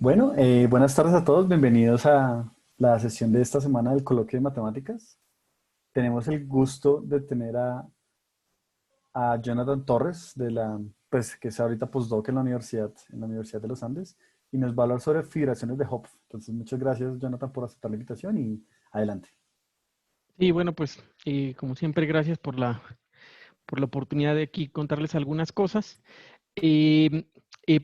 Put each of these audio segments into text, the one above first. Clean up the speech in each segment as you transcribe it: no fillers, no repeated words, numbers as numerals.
Bueno, buenas tardes a todos, bienvenidos a la sesión de esta semana del coloquio de matemáticas. Tenemos el gusto de tener a Jonathan Torres, pues, que es ahorita postdoc en la Universidad de los Andes, y nos va a hablar sobre fibraciones de Hopf. Entonces, muchas gracias, Jonathan, por aceptar la invitación y adelante. Y bueno, pues como siempre, gracias por la oportunidad de aquí contarles algunas cosas. Eh, eh,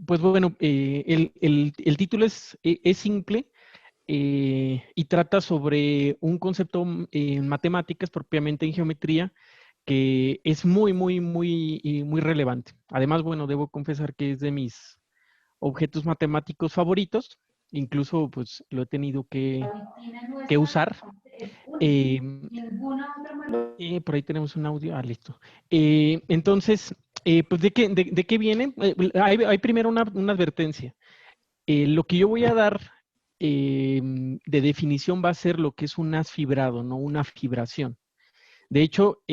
pues bueno, el título es simple y trata sobre un concepto en matemáticas, propiamente en geometría, que es muy relevante. Además, bueno, debo confesar que es de mis objetos matemáticos favoritos. Incluso, pues, lo he tenido que usar. Eh, por ahí tenemos un audio. Ah, listo. Entonces, pues, ¿de qué viene? Hay primero una advertencia. Lo que yo voy a dar de definición va a ser lo que es un haz fibrado, no una fibración. De hecho,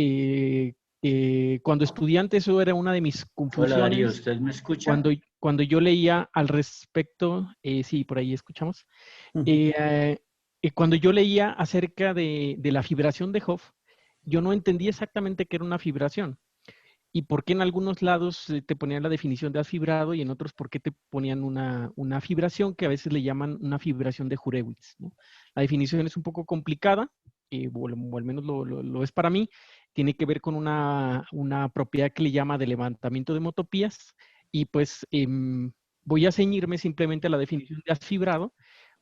cuando estudiante eso era una de mis Hola Darío, confusiones. ¿usted me escucha? Cuando yo leía al respecto, sí, por ahí escuchamos. Eh, Cuando yo leía acerca de la fibración de Hopf, yo no entendía exactamente qué era una fibración y por qué en algunos lados te ponían la definición de haz fibrado y en otros por qué te ponían una fibración que a veces le llaman una fibración de Hurewicz, ¿no? La definición es un poco complicada, o al menos lo es para mí. Tiene que ver con una propiedad que le llama de levantamiento de homotopías y pues voy a ceñirme simplemente a la definición de haz fibrado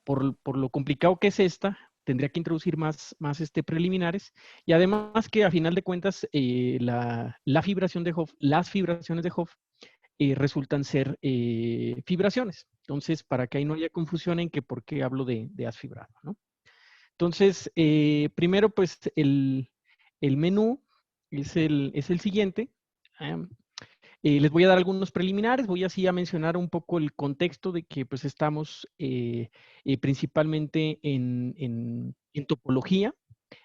por lo complicado que es esta. Tendría que introducir más preliminares. Y además que a final de cuentas, la fibración de Hopf, las fibraciones de Hopf resultan ser fibraciones. Entonces, para que ahí no haya confusión en que por qué hablo de haz fibrado, ¿no? Entonces, primero, pues, el menú es el siguiente. Em, Les voy a dar algunos preliminares, voy así a mencionar un poco el contexto de que pues estamos principalmente en topología.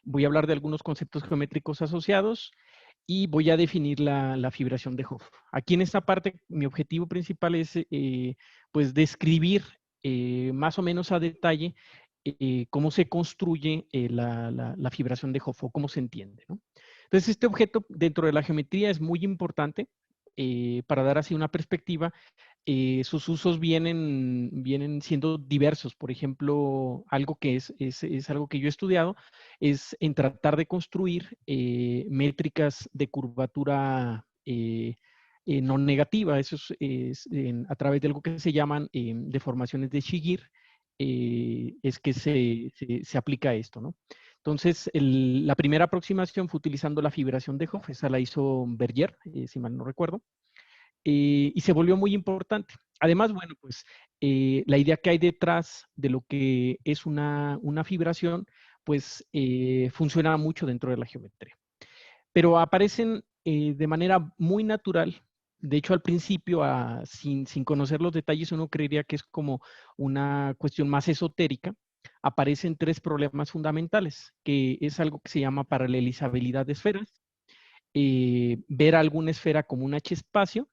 Voy a hablar de algunos conceptos geométricos asociados y voy a definir la fibración de Hopf. Aquí en esta parte mi objetivo principal es pues describir más o menos a detalle cómo se construye la fibración de Hopf o cómo se entiende, ¿no? Entonces este objeto dentro de la geometría es muy importante para dar así una perspectiva. Sus usos vienen siendo diversos. Por ejemplo, algo que es algo que yo he estudiado es en tratar de construir métricas de curvatura no negativa. Eso a través de algo que se llaman deformaciones de Shigir, es que se aplica esto, ¿no? Entonces, la primera aproximación fue utilizando la fibración de Hopf. Esa la hizo Berger, si mal no recuerdo, y se volvió muy importante. Además, bueno, pues la idea que hay detrás de lo que es una fibración, pues funciona mucho dentro de la geometría. Pero aparecen de manera muy natural. De hecho, al principio, sin conocer los detalles, uno creería que es como una cuestión más esotérica. Aparecen tres problemas fundamentales, que es algo que se llama paralelizabilidad de esferas, ver alguna esfera como un H-espacio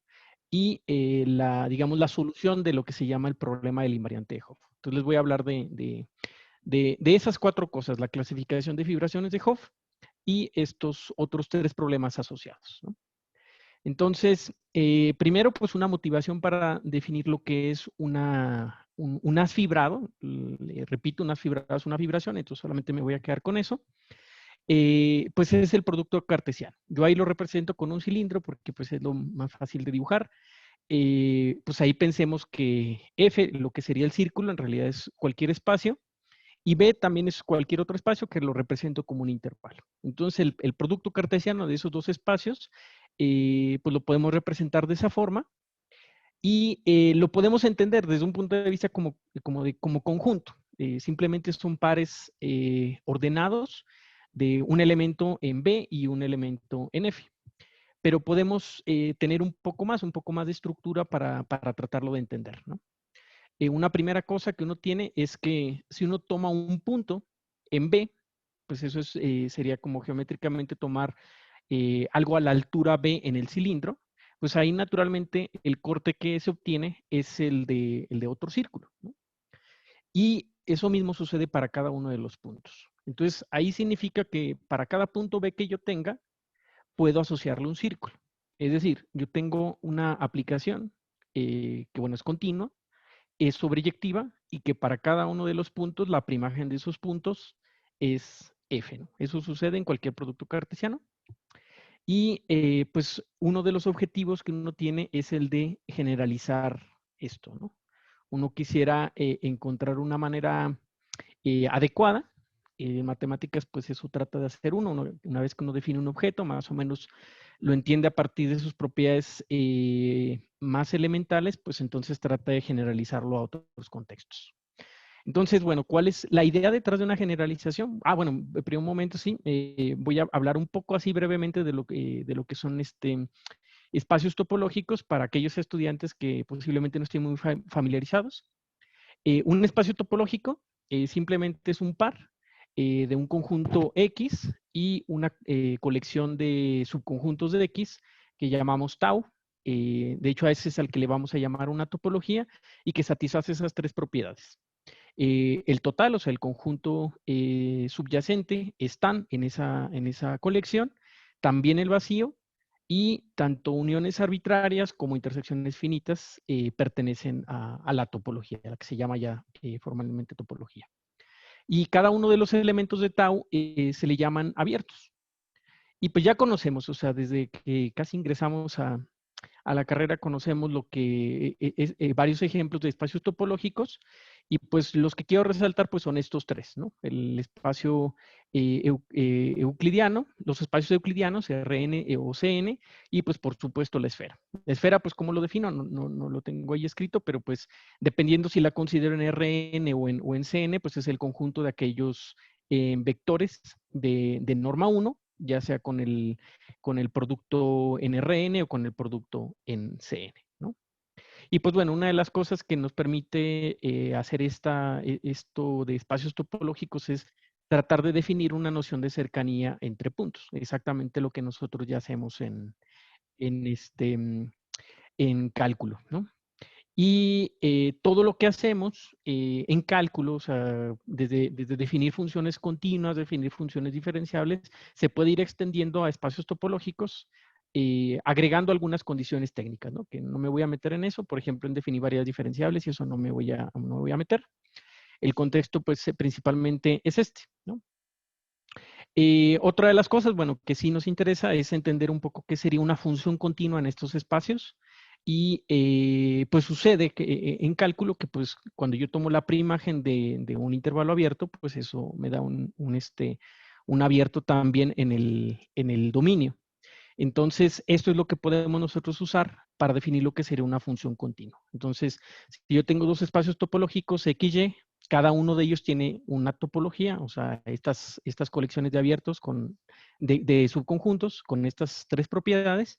y digamos, la solución de lo que se llama el problema del invariante de Hopf. Entonces les voy a hablar de esas cuatro cosas: la clasificación de fibraciones de Hopf y estos otros tres problemas asociados, ¿no? Entonces, primero, pues una motivación para definir lo que es un haz fibrado. Repito, un haz fibrado es una fibración, entonces solamente me voy a quedar con eso. Pues es el producto cartesiano. Yo ahí lo represento con un cilindro porque pues es lo más fácil de dibujar. Pues ahí pensemos que F, lo que sería el círculo, en realidad es cualquier espacio, y B también es cualquier otro espacio que lo represento como un intervalo. Entonces el producto cartesiano de esos dos espacios, pues lo podemos representar de esa forma y lo podemos entender desde un punto de vista como conjunto. Simplemente son pares ordenados de un elemento en B y un elemento en F. Pero podemos tener un poco más de estructura para tratarlo de entender, ¿no? Una primera cosa que uno tiene es que si uno toma un punto en B, pues eso sería como geométricamente tomar algo a la altura B en el cilindro. pues ahí naturalmente el corte que se obtiene es el de otro círculo, ¿no? Y eso mismo sucede para cada uno de los puntos. Entonces, ahí significa que para cada punto B que yo tenga, puedo asociarle un círculo. Es decir, yo tengo una aplicación que, bueno, es continua, es sobreyectiva y que para cada uno de los puntos, la primagen de esos puntos es f, ¿no? Eso sucede en cualquier producto cartesiano. Y pues uno de los objetivos que uno tiene es el de generalizar esto, ¿no? Uno quisiera encontrar una manera adecuada. En matemáticas, pues eso trata de hacer una vez que uno define un objeto, más o menos lo entiende a partir de sus propiedades más elementales, pues entonces trata de generalizarlo a otros contextos. Entonces, bueno, ¿cuál es la idea detrás de una generalización? Bueno, primero un momento, sí, voy a hablar un poco así brevemente de lo que son espacios topológicos para aquellos estudiantes que posiblemente no estén muy familiarizados. Un espacio topológico simplemente es un par de un conjunto X y una colección de subconjuntos de X que llamamos tau. De hecho, a ese es al que le vamos a llamar una topología y que satisface esas tres propiedades. El total, o sea, el conjunto subyacente, están en esa colección, también el vacío, y tanto uniones arbitrarias como intersecciones finitas pertenecen a la topología, a la que se llama ya formalmente topología. Y cada uno de los elementos de tau se le llaman abiertos. Y pues ya conocemos, o sea, desde que casi ingresamos a la carrera conocemos lo que es varios ejemplos de espacios topológicos y pues los que quiero resaltar pues son estos tres, ¿no? El espacio euclidiano, los espacios euclidianos, Rn o Cn, y pues por supuesto la esfera. La esfera pues ¿cómo lo defino? No lo tengo ahí escrito, pero pues dependiendo si la considero en Rn o en Cn, pues es el conjunto de aquellos vectores de norma 1, ya sea con el producto en Rn o con el producto en Cn, ¿no? Y pues bueno, una de las cosas que nos permite hacer esto de espacios topológicos es tratar de definir una noción de cercanía entre puntos, exactamente lo que nosotros ya hacemos en cálculo, ¿no? Y todo lo que hacemos en cálculo, o sea, desde definir funciones continuas, definir funciones diferenciables, se puede ir extendiendo a espacios topológicos, agregando algunas condiciones técnicas, ¿no? Que no me voy a meter en eso, por ejemplo, en definir variedades diferenciables, y eso no me voy a meter. El contexto, pues, principalmente es este, ¿no? Otra de las cosas, bueno, que sí nos interesa es entender un poco qué sería una función continua en estos espacios. Y pues sucede que en cálculo que pues cuando yo tomo la preimagen de un intervalo abierto, pues eso me da un abierto también en el dominio. Entonces, esto es lo que podemos nosotros usar para definir lo que sería una función continua. Entonces, si yo tengo dos espacios topológicos X, Y, cada uno de ellos tiene una topología, o sea, estas colecciones de abiertos de subconjuntos con estas tres propiedades,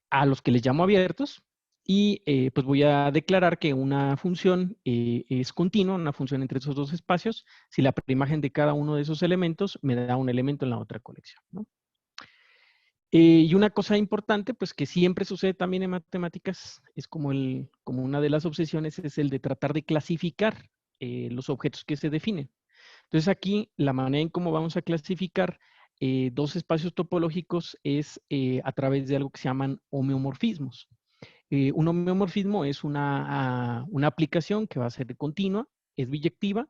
a los que les llamo abiertos, y pues voy a declarar que una función es continua, una función entre esos dos espacios, si la preimagen de cada uno de esos elementos me da un elemento en la otra colección, ¿no? Y una cosa importante, pues que siempre sucede también en matemáticas, es como una de las obsesiones, es el de tratar de clasificar los objetos que se definen. Entonces aquí la manera en cómo vamos a clasificar dos espacios topológicos es a través de algo que se llaman homeomorfismos. Un homeomorfismo es una aplicación que va a ser continua, es biyectiva,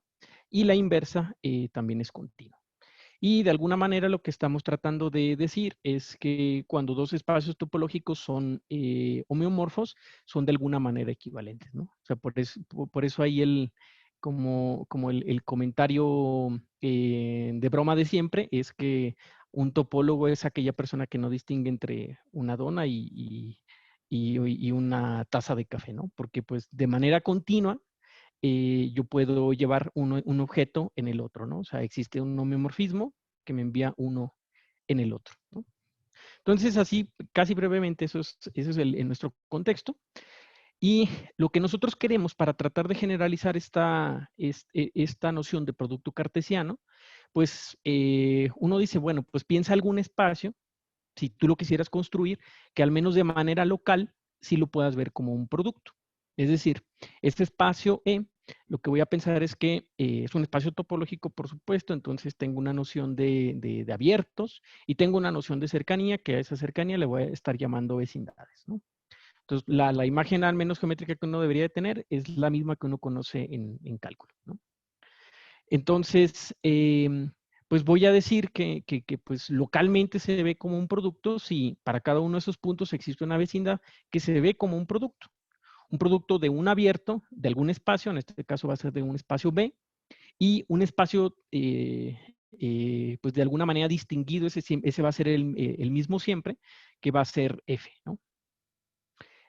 y la inversa también es continua. Y de alguna manera lo que estamos tratando de decir es que cuando dos espacios topológicos son homeomorfos, son de alguna manera equivalentes, ¿no? O sea, por eso ahí como el comentario de broma de siempre es que un topólogo es aquella persona que no distingue entre una dona y una taza de café, ¿no? Porque pues de manera continua yo puedo llevar un objeto en el otro, ¿no? O sea, existe un homeomorfismo que me envía uno en el otro, ¿no? Entonces, así, casi brevemente, eso es en nuestro contexto. Y lo que nosotros queremos para tratar de generalizar esta noción de producto cartesiano, pues uno dice, bueno, pues piensa algún espacio si tú lo quisieras construir, que al menos de manera local sí lo puedas ver como un producto. Es decir, este espacio E, lo que voy a pensar es que es un espacio topológico, por supuesto, entonces tengo una noción de abiertos y tengo una noción de cercanía, que a esa cercanía le voy a estar llamando vecindades, ¿no? Entonces, la imagen al menos geométrica que uno debería de tener es la misma que uno conoce en cálculo, ¿no? Entonces, pues voy a decir que, pues localmente se ve como un producto si para cada uno de esos puntos existe una vecindad que se ve como un producto. Un producto de un abierto, de algún espacio, en este caso va a ser de un espacio B, y un espacio, pues de alguna manera distinguido, ese va a ser el mismo siempre, que va a ser F, ¿no?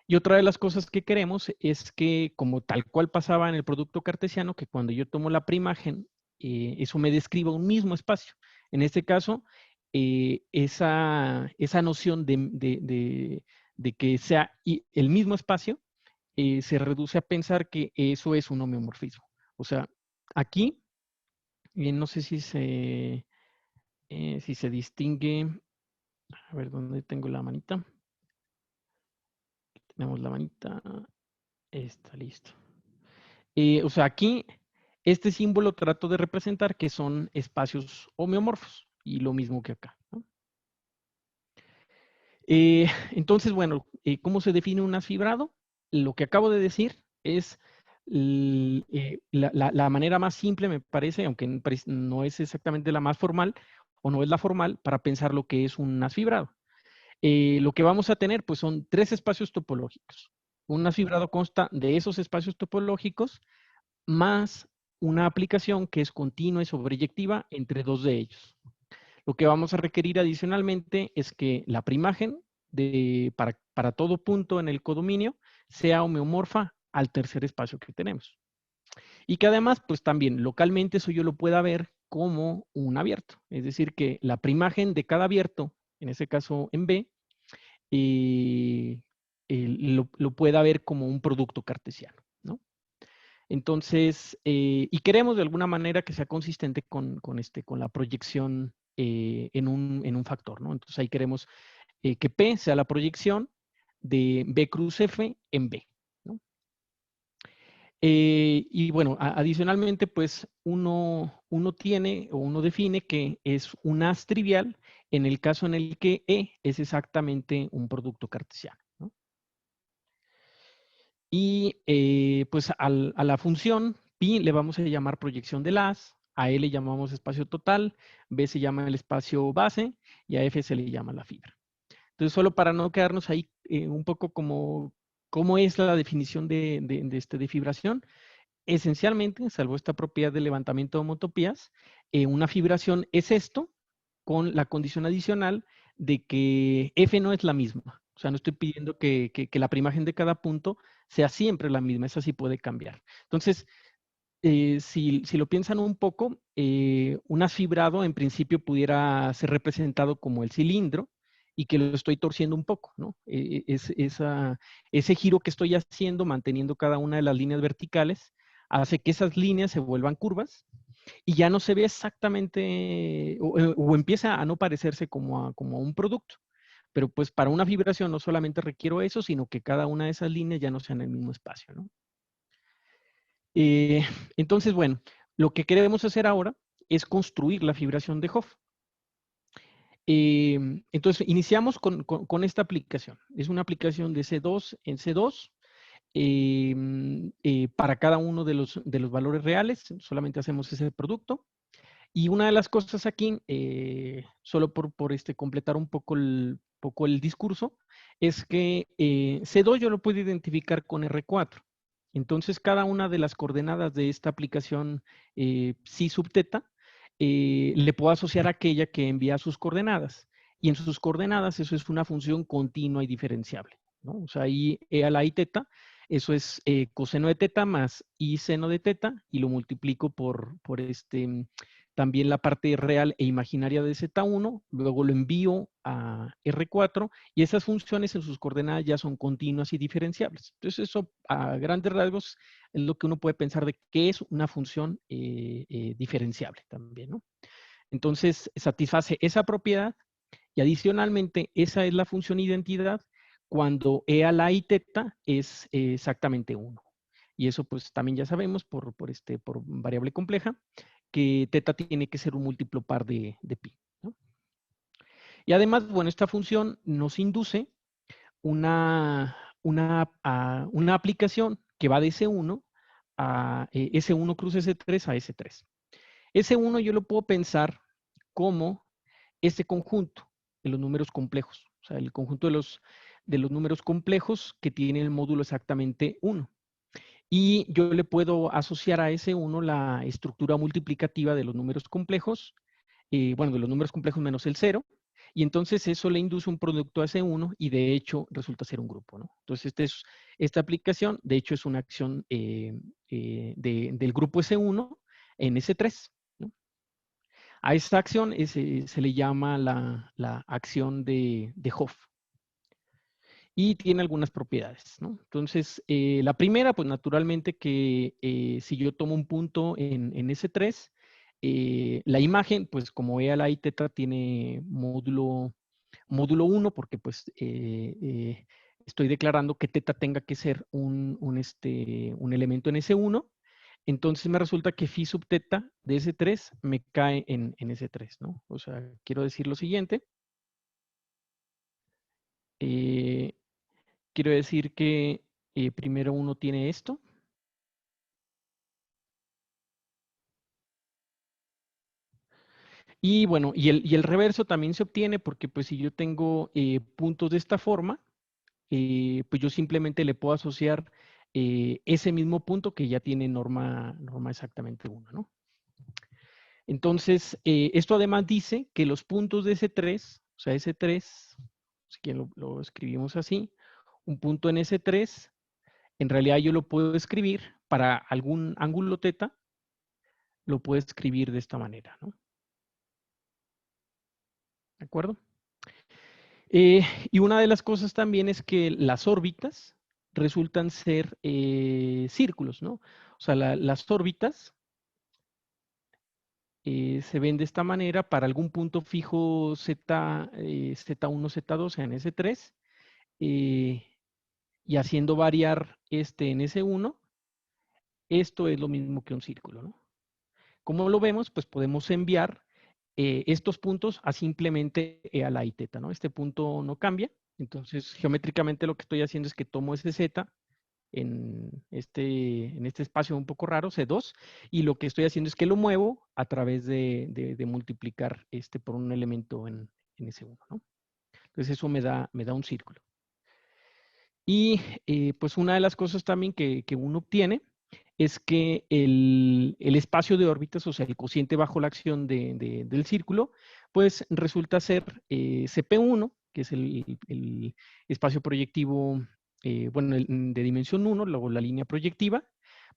Y otra de las cosas que queremos es que, como tal cual pasaba en el producto cartesiano, que cuando yo tomo la preimagen, eso me describa un mismo espacio. En este caso, esa noción de que sea el mismo espacio se reduce a pensar que eso es un homeomorfismo. O sea, aquí, no sé si se distingue, a ver dónde tengo la manita. Tenemos la manita, está listo. O sea, aquí este símbolo trato de representar que son espacios homeomorfos y lo mismo que acá, ¿no? Entonces, bueno, ¿cómo se define un asfibrado? Lo que acabo de decir es la manera más simple, me parece, aunque no es exactamente la más formal o no es la formal, para pensar lo que es un asfibrado. Lo que vamos a tener, pues son 3 espacios topológicos. Un asfibrado consta de esos espacios topológicos más una aplicación que es continua y sobreyectiva entre 2 de ellos. Lo que vamos a requerir adicionalmente es que la preimagen para todo punto en el codominio sea homeomorfa al tercer espacio que tenemos. Y que además, pues también localmente eso yo lo pueda ver como un abierto. Es decir, que la preimagen de cada abierto, en ese caso en B, lo pueda ver como un producto cartesiano, ¿no? Entonces, y queremos de alguna manera que sea consistente con la proyección en un factor, ¿no? Entonces ahí queremos que P sea la proyección de B cruz F en B, ¿no? Y bueno, adicionalmente, pues uno tiene o uno define que es un as trivial en el caso en el que E es exactamente un producto cartesiano, ¿no? Y pues a la función pi le vamos a llamar proyección del as, a E le llamamos espacio total, B se llama el espacio base y a F se le llama la fibra. Entonces, solo para no quedarnos ahí un poco como cómo es la definición de fibración, esencialmente, salvo esta propiedad de levantamiento de homotopías, una fibración es esto con la condición adicional de que F no es la misma. O sea, no estoy pidiendo que la preimagen de cada punto sea siempre la misma, esa sí puede cambiar. Entonces, si lo piensan un poco, un asfibrado en principio pudiera ser representado como el cilindro y que lo estoy torciendo un poco, ¿no? Ese giro que estoy haciendo, manteniendo cada una de las líneas verticales, hace que esas líneas se vuelvan curvas y ya no se ve exactamente, o empieza a no parecerse como a un producto. Pero pues para una fibración no solamente requiero eso, sino que cada una de esas líneas ya no sea en el mismo espacio, ¿no? Eh, entonces, bueno, lo que queremos hacer ahora es construir la fibración de Hopf. Entonces, iniciamos con esta aplicación. Es una aplicación de C2 en C2 para cada uno de los valores reales. Solamente hacemos ese producto. Y una de las cosas aquí, solo por completar un poco el discurso, es que C2 yo lo puedo identificar con R4. Entonces, cada una de las coordenadas de esta aplicación psi sub teta, le puedo asociar a aquella que envía sus coordenadas. Y en sus coordenadas eso es una función continua y diferenciable, ¿no? O sea, ahí E a la I teta, eso es coseno de teta más I seno de teta y lo multiplico por también la parte real e imaginaria de Z1, luego lo envío a R4 y esas funciones en sus coordenadas ya son continuas y diferenciables. Entonces eso a grandes rasgos es lo que uno puede pensar de qué es una función diferenciable también, ¿no? Entonces satisface esa propiedad Y adicionalmente, esa es la función identidad cuando E a la I teta es exactamente 1. Y eso pues también ya sabemos por variable compleja, que teta tiene que ser un múltiplo par de pi, ¿no? Y además, bueno, esta función nos induce una aplicación que va de S1 a S1 cruz S3 a S3. S1 yo lo puedo pensar como este conjunto de los números complejos, o sea, el conjunto de los números complejos que tienen el módulo exactamente 1. Y yo le puedo asociar a S1 la estructura multiplicativa de los números complejos, bueno, de los números complejos menos el 0, y entonces eso le induce un producto a S1 y de hecho resulta ser un grupo, ¿no? Entonces esta aplicación, de hecho, es una acción del grupo S1 en S3, ¿no? A esta acción se le llama la acción de Hopf y tiene algunas propiedades, ¿no? Entonces, la primera, pues naturalmente que si yo tomo un punto en S3, la imagen, pues como E a la I teta tiene módulo 1, porque pues estoy declarando que teta tenga que ser un elemento en S1, entonces me resulta que phi sub teta de S3 me cae en S3, ¿no? O sea, quiero decir lo siguiente. Eh, Quiero decir que primero uno tiene esto. Y bueno, y el reverso también se obtiene porque pues si yo tengo puntos de esta forma, pues yo simplemente le puedo asociar ese mismo punto que ya tiene norma exactamente 1, ¿no? Entonces, esto además dice que los puntos de S3, o sea, S3, si quieren lo escribimos así, un punto en S3, en realidad yo lo puedo escribir para algún ángulo teta, lo puedo escribir de esta manera, ¿no? ¿De acuerdo? Y una de las cosas también es que las órbitas resultan ser círculos, ¿no? O sea, las órbitas se ven de esta manera para algún punto fijo Z, Z1, Z2 en S3, y haciendo variar este en S1, esto es lo mismo que un círculo, ¿no? ¿Cómo lo vemos? Pues podemos enviar estos puntos a simplemente E a la I teta, ¿no? Este punto no cambia, entonces geométricamente lo que estoy haciendo es que tomo ese Z en este espacio un poco raro, C2, y lo que estoy haciendo es que lo muevo a través de multiplicar por un elemento en S1, ¿no? Entonces eso me da un círculo. Y pues una de las cosas también que uno obtiene es que el espacio de órbitas, o sea, el cociente bajo la acción del círculo, pues resulta ser CP1, que es el espacio proyectivo, bueno, de dimensión 1, luego la línea proyectiva,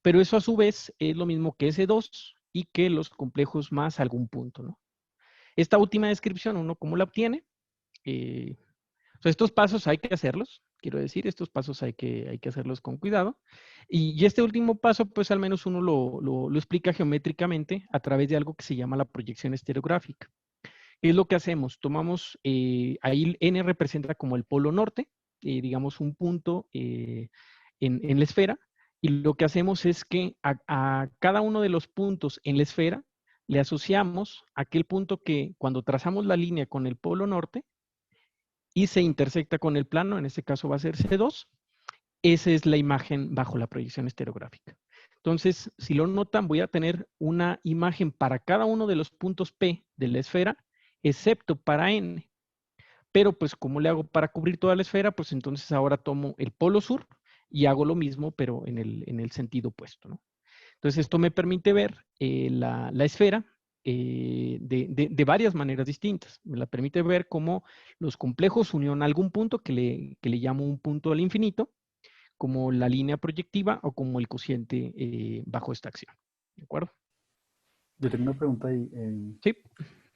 pero eso a su vez es lo mismo que S2 y que los complejos más algún punto, ¿no? Esta última descripción, ¿uno cómo la obtiene? Eh, o sea, estos pasos hay que hacerlos, quiero decir, estos pasos hay que hacerlos con cuidado. Y este último paso, pues al menos uno lo explica geométricamente a través de algo que se llama la proyección estereográfica. ¿Qué es lo que hacemos? Tomamos, ahí n representa como el polo norte, digamos un punto en la esfera, y lo que hacemos es que a cada uno de los puntos en la esfera le asociamos aquel punto que cuando trazamos la línea con el polo norte, y se intersecta con el plano, en este caso va a ser C2, esa es la imagen bajo la proyección estereográfica. Entonces, si lo notan, voy a tener una imagen para cada uno de los puntos P de la esfera, excepto para N. Pero pues, ¿cómo le hago para cubrir toda la esfera? Pues entonces ahora tomo el polo sur y hago lo mismo, pero en el sentido opuesto, ¿no? Entonces, esto me permite ver la esfera de varias maneras distintas. Me la permite ver como los complejos unieron algún punto que le llamo un punto al infinito, como la línea proyectiva o como el cociente bajo esta acción. ¿De acuerdo? Yo tengo una pregunta ahí. Sí.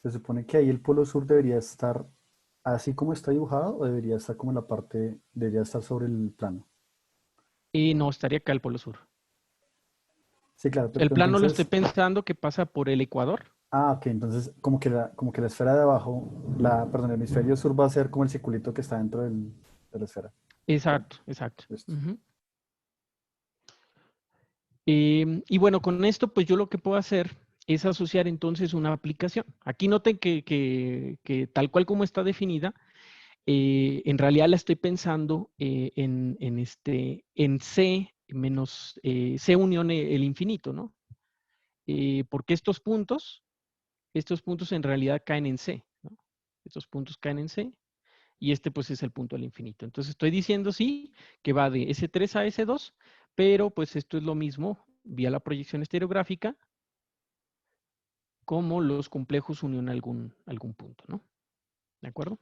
¿Se supone que ahí el polo sur debería estar así como está dibujado o debería estar como en la parte, debería estar sobre el plano? No, estaría acá el polo sur. Sí, claro, El pero plano lo estoy entonces, pensando que pasa por el ecuador. Ah, ok, entonces como que la esfera de abajo, perdón, el hemisferio sur va a ser como el circulito que está dentro de la esfera. ¿Sí? Exacto, exacto. Listo. Ujú. Y bueno, con esto, pues yo lo que puedo hacer es asociar entonces una aplicación. Aquí noten que tal cual como está definida, en realidad la estoy pensando en C menos C unión el infinito, ¿no? Porque estos puntos en realidad caen en C, ¿no? Estos puntos caen en C y este pues es el punto al infinito. Entonces estoy diciendo sí que va de S3 a S2, pero pues esto es lo mismo vía la proyección estereográfica como los complejos unión a algún punto, ¿no? ¿De acuerdo?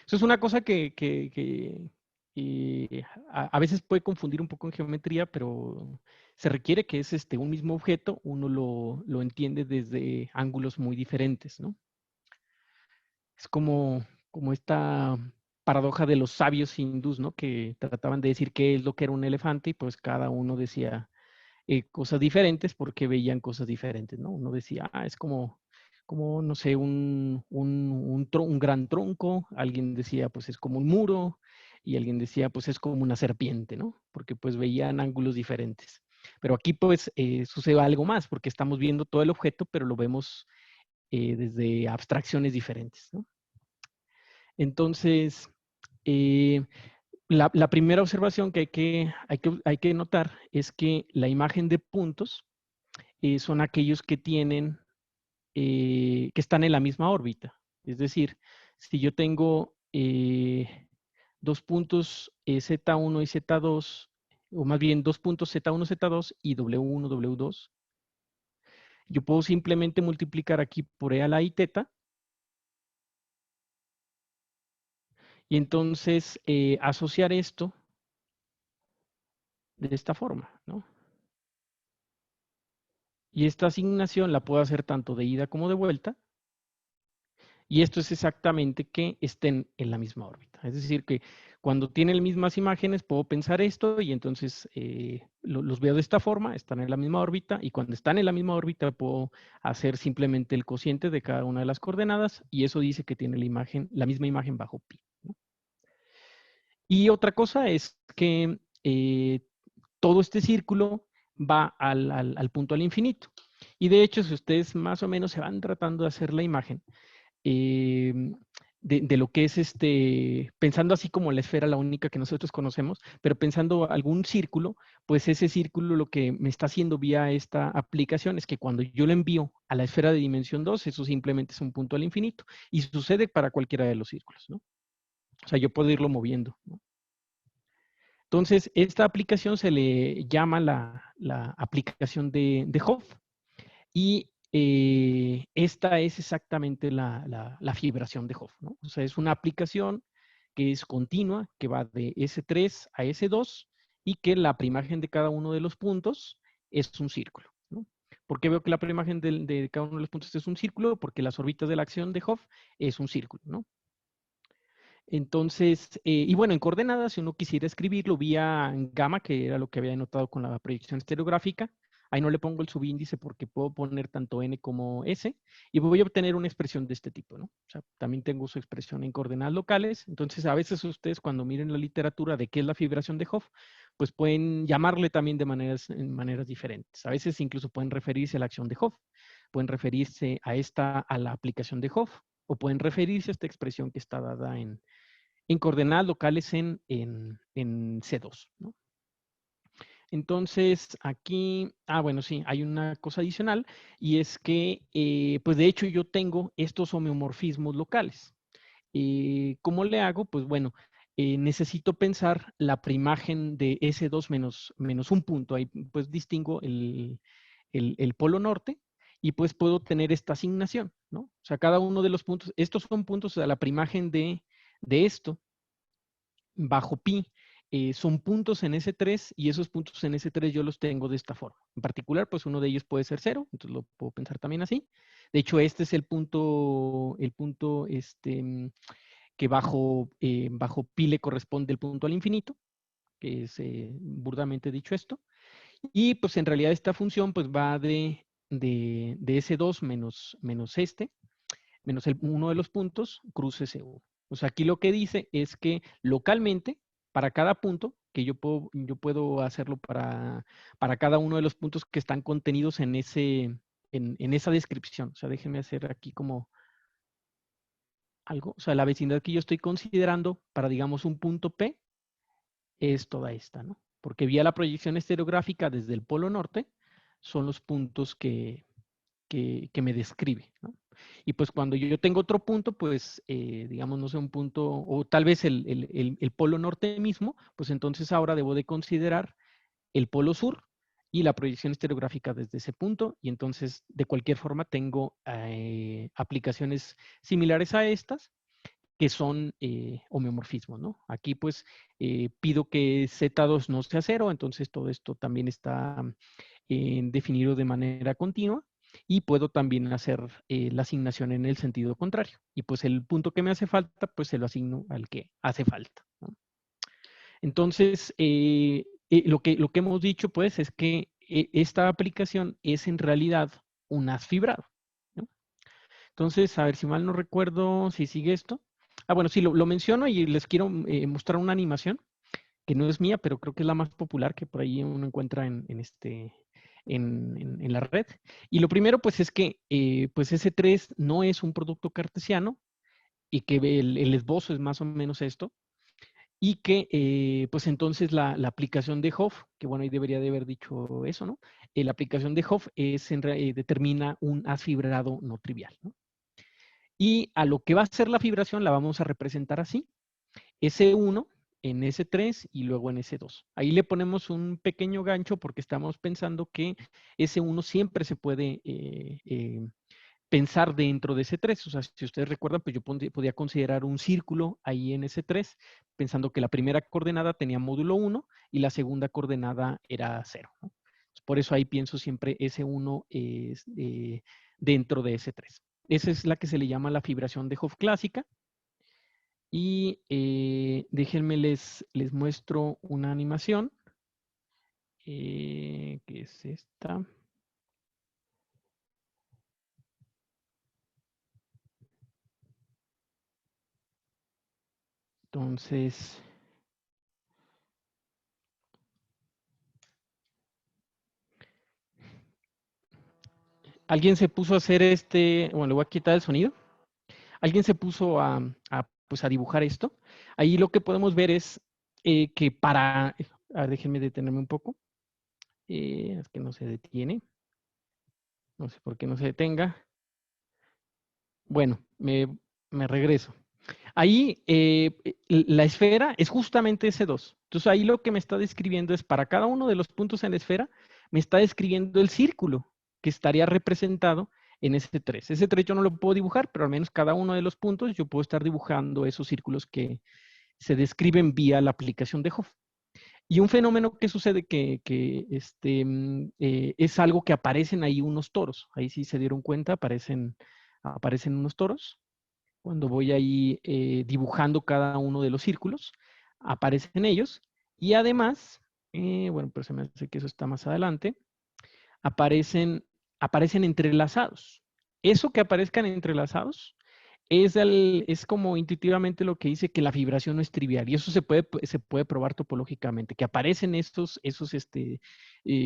Eso es una cosa que a veces puede confundir un poco en geometría, pero se requiere que es un mismo objeto, uno lo entiende desde ángulos muy diferentes, ¿no? Es como esta paradoja de los sabios hindús, ¿no? Que trataban de decir qué es lo que era un elefante y pues cada uno decía cosas diferentes porque veían cosas diferentes, ¿no? Uno decía, es como no sé, un gran tronco, alguien decía, pues es como un muro, y alguien decía, pues es como una serpiente, ¿no? Porque pues veían ángulos diferentes. Pero aquí pues sucede algo más, porque estamos viendo todo el objeto, pero lo vemos desde abstracciones diferentes, ¿no? Entonces, eh, la primera observación que hay que notar es que la imagen de puntos son aquellos que que están en la misma órbita. Es decir, si yo tengo dos puntos Z1 y Z2, o más bien dos puntos Z1, Z2 y W1, W2, yo puedo simplemente multiplicar aquí por E a la I teta y entonces asociar esto de esta forma, ¿no? Y esta asignación la puedo hacer tanto de ida como de vuelta. Y esto es exactamente que estén en la misma órbita. Es decir, que cuando tienen mismas imágenes puedo pensar esto y entonces los veo de esta forma, están en la misma órbita y cuando están en la misma órbita puedo hacer simplemente el cociente de cada una de las coordenadas y eso dice que tiene la misma imagen bajo pi, ¿no? Y otra cosa es que todo este círculo va al punto al infinito. Y de hecho, si ustedes más o menos se van tratando de hacer la imagen, eh, de lo que es pensando así como la esfera, la única que nosotros conocemos, pero pensando algún círculo, pues ese círculo lo que me está haciendo vía esta aplicación es que cuando yo lo envío a la esfera de dimensión 2 eso simplemente es un punto al infinito. Y sucede para cualquiera de los círculos, ¿no? O sea, yo puedo irlo moviendo, ¿no? Entonces, esta aplicación se le llama la aplicación de Hopf. Y esta es exactamente la fibración de Hopf, ¿no? O sea, es una aplicación que es continua, que va de S3 a S2 y que la primagen de cada uno de los puntos es un círculo, ¿no? ¿Por qué veo que la primagen de cada uno de los puntos es un círculo? Porque las órbitas de la acción de Hopf es un círculo, ¿no? Entonces, y bueno, en coordenadas, si uno quisiera escribirlo vía gamma, que era lo que había notado con la proyección estereográfica, ahí no le pongo el subíndice porque puedo poner tanto n como s, y voy a obtener una expresión de este tipo, ¿no? O sea, también tengo su expresión en coordenadas locales, entonces a veces ustedes cuando miren la literatura de qué es la fibración de Hopf, pues pueden llamarle también en maneras diferentes. A veces incluso pueden referirse a la acción de Hopf, pueden referirse a la aplicación de Hopf, o pueden referirse a esta expresión que está dada en coordenadas locales en C2, ¿no? Entonces, aquí, bueno, sí, hay una cosa adicional y es que, pues de hecho yo tengo estos homeomorfismos locales. ¿Cómo le hago? Pues bueno, necesito pensar la primagen de S2 menos un punto. Ahí pues distingo el polo norte y pues puedo tener esta asignación, ¿no? O sea, cada uno de los puntos, estos son puntos de la primagen de esto bajo pi son puntos en S3 y esos puntos en S3 yo los tengo de esta forma. En particular, pues uno de ellos puede ser cero, entonces lo puedo pensar también así. De hecho, este es el punto que bajo pi le corresponde el punto al infinito, que es burdamente dicho esto. Y pues en realidad esta función pues va de S2 menos uno de los puntos, cruce S1. O sea, aquí lo que dice es que localmente, para cada punto, que yo puedo hacerlo para cada uno de los puntos que están contenidos en esa descripción. O sea, déjenme hacer aquí como algo. O sea, la vecindad que yo estoy considerando para, digamos, un punto P es toda esta, ¿no? Porque vía la proyección estereográfica desde el polo norte son los puntos que me describe, ¿no? Y pues cuando yo tengo otro punto, pues digamos, no sé, un punto, o tal vez el polo norte mismo, pues entonces ahora debo de considerar el polo sur y la proyección estereográfica desde ese punto, y entonces de cualquier forma tengo aplicaciones similares a estas, que son homeomorfismos, ¿no? Aquí pues pido que Z2 no sea cero, entonces todo esto también está definido de manera continua, y puedo también hacer la asignación en el sentido contrario. Y pues el punto que me hace falta, pues se lo asigno al que hace falta, ¿no? Entonces, lo que hemos dicho, pues, es que esta aplicación es en realidad un haz fibrado, ¿no? Entonces, a ver si mal no recuerdo si sigue esto. Ah, bueno, sí, lo menciono y les quiero mostrar una animación que no es mía, pero creo que es la más popular que por ahí uno encuentra en la red. Y lo primero, pues, es que pues S3 no es un producto cartesiano y que el esbozo es más o menos esto, y que pues entonces la aplicación de Hopf, que bueno, ahí debería de haber dicho eso, ¿no? La aplicación de Hopf determina un haz fibrado no trivial, ¿no? Y a lo que va a ser la fibración la vamos a representar así: S1 en S3 y luego en S2. Ahí le ponemos un pequeño gancho porque estamos pensando que S1 siempre se puede pensar dentro de S3. O sea, si ustedes recuerdan, pues yo podía considerar un círculo ahí en S3, pensando que la primera coordenada tenía módulo 1 y la segunda coordenada era 0, ¿no? Por eso ahí pienso siempre S1 es dentro de S3. Esa es la que se le llama la fibración de Hopf clásica. Y déjenme les muestro una animación, que es esta. Entonces, alguien se puso a hacer bueno, le voy a quitar el sonido. Alguien se puso pues a dibujar esto. Ahí lo que podemos ver es que déjenme detenerme un poco. Es que no se detiene. No sé por qué no se detenga. Bueno, me regreso. Ahí la esfera es justamente S2. Entonces ahí lo que me está describiendo es, para cada uno de los puntos en la esfera, me está describiendo el círculo que estaría representado en S3. S3 yo no lo puedo dibujar, pero al menos cada uno de los puntos yo puedo estar dibujando esos círculos que se describen vía la aplicación de Hopf. Y un fenómeno que sucede es algo que aparecen ahí unos toros. Ahí sí se dieron cuenta, aparecen unos toros. Cuando voy ahí dibujando cada uno de los círculos, aparecen ellos. Y además, bueno, pero se me hace que eso está más adelante, aparecen, aparecen entrelazados. Eso que aparezcan entrelazados es como intuitivamente lo que dice que la fibración no es trivial. Y eso se puede probar topológicamente, que aparecen esos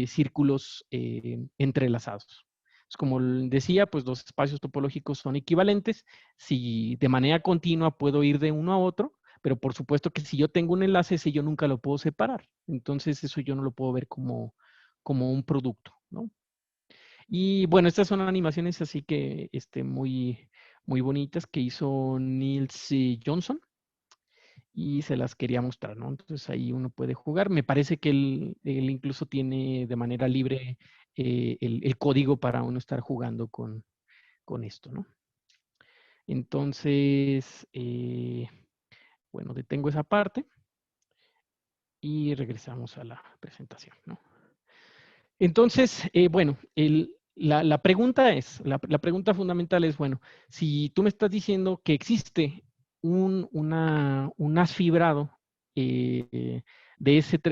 círculos entrelazados. Es como decía, pues los espacios topológicos son equivalentes. Si de manera continua puedo ir de uno a otro, pero por supuesto que si yo tengo un enlace, ese yo nunca lo puedo separar. Entonces eso yo no lo puedo ver como un producto, ¿no? Y bueno, estas son animaciones así que muy bonitas que hizo Niels Johnson, y se las quería mostrar, ¿no? Entonces ahí uno puede jugar. Me parece que él incluso tiene de manera libre el código para uno estar jugando con esto, ¿no? Entonces, bueno, detengo esa parte y regresamos a la presentación, ¿no? Entonces, bueno, la pregunta fundamental es, bueno, si tú me estás diciendo que existe un haz fibrado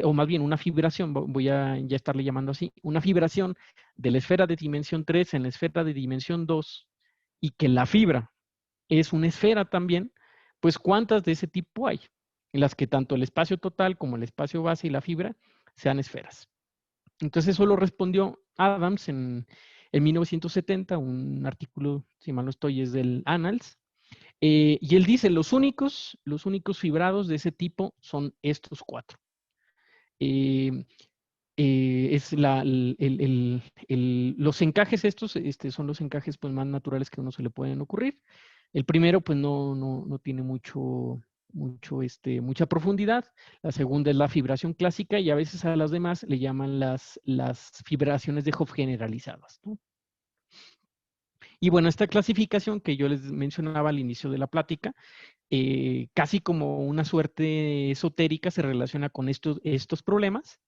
o más bien una fibración, voy a ya estarle llamando así, una fibración de la esfera de dimensión 3 en la esfera de dimensión 2, y que la fibra es una esfera también, pues ¿cuántas de ese tipo hay? En las que tanto el espacio total como el espacio base y la fibra sean esferas. Entonces eso lo respondió Adams en 1970, un artículo, si mal no estoy, es del Annals, y él dice, los únicos fibrados de ese tipo son estos 4. Eh, es los encajes estos, son los encajes pues, más naturales que a uno se le pueden ocurrir. El primero, pues no tiene mucha profundidad. La segunda es la fibración clásica y a veces a las demás le llaman las fibraciones de Hopf generalizadas, ¿no? Y bueno, esta clasificación que yo les mencionaba al inicio de la plática, casi como una suerte esotérica se relaciona con estos problemas.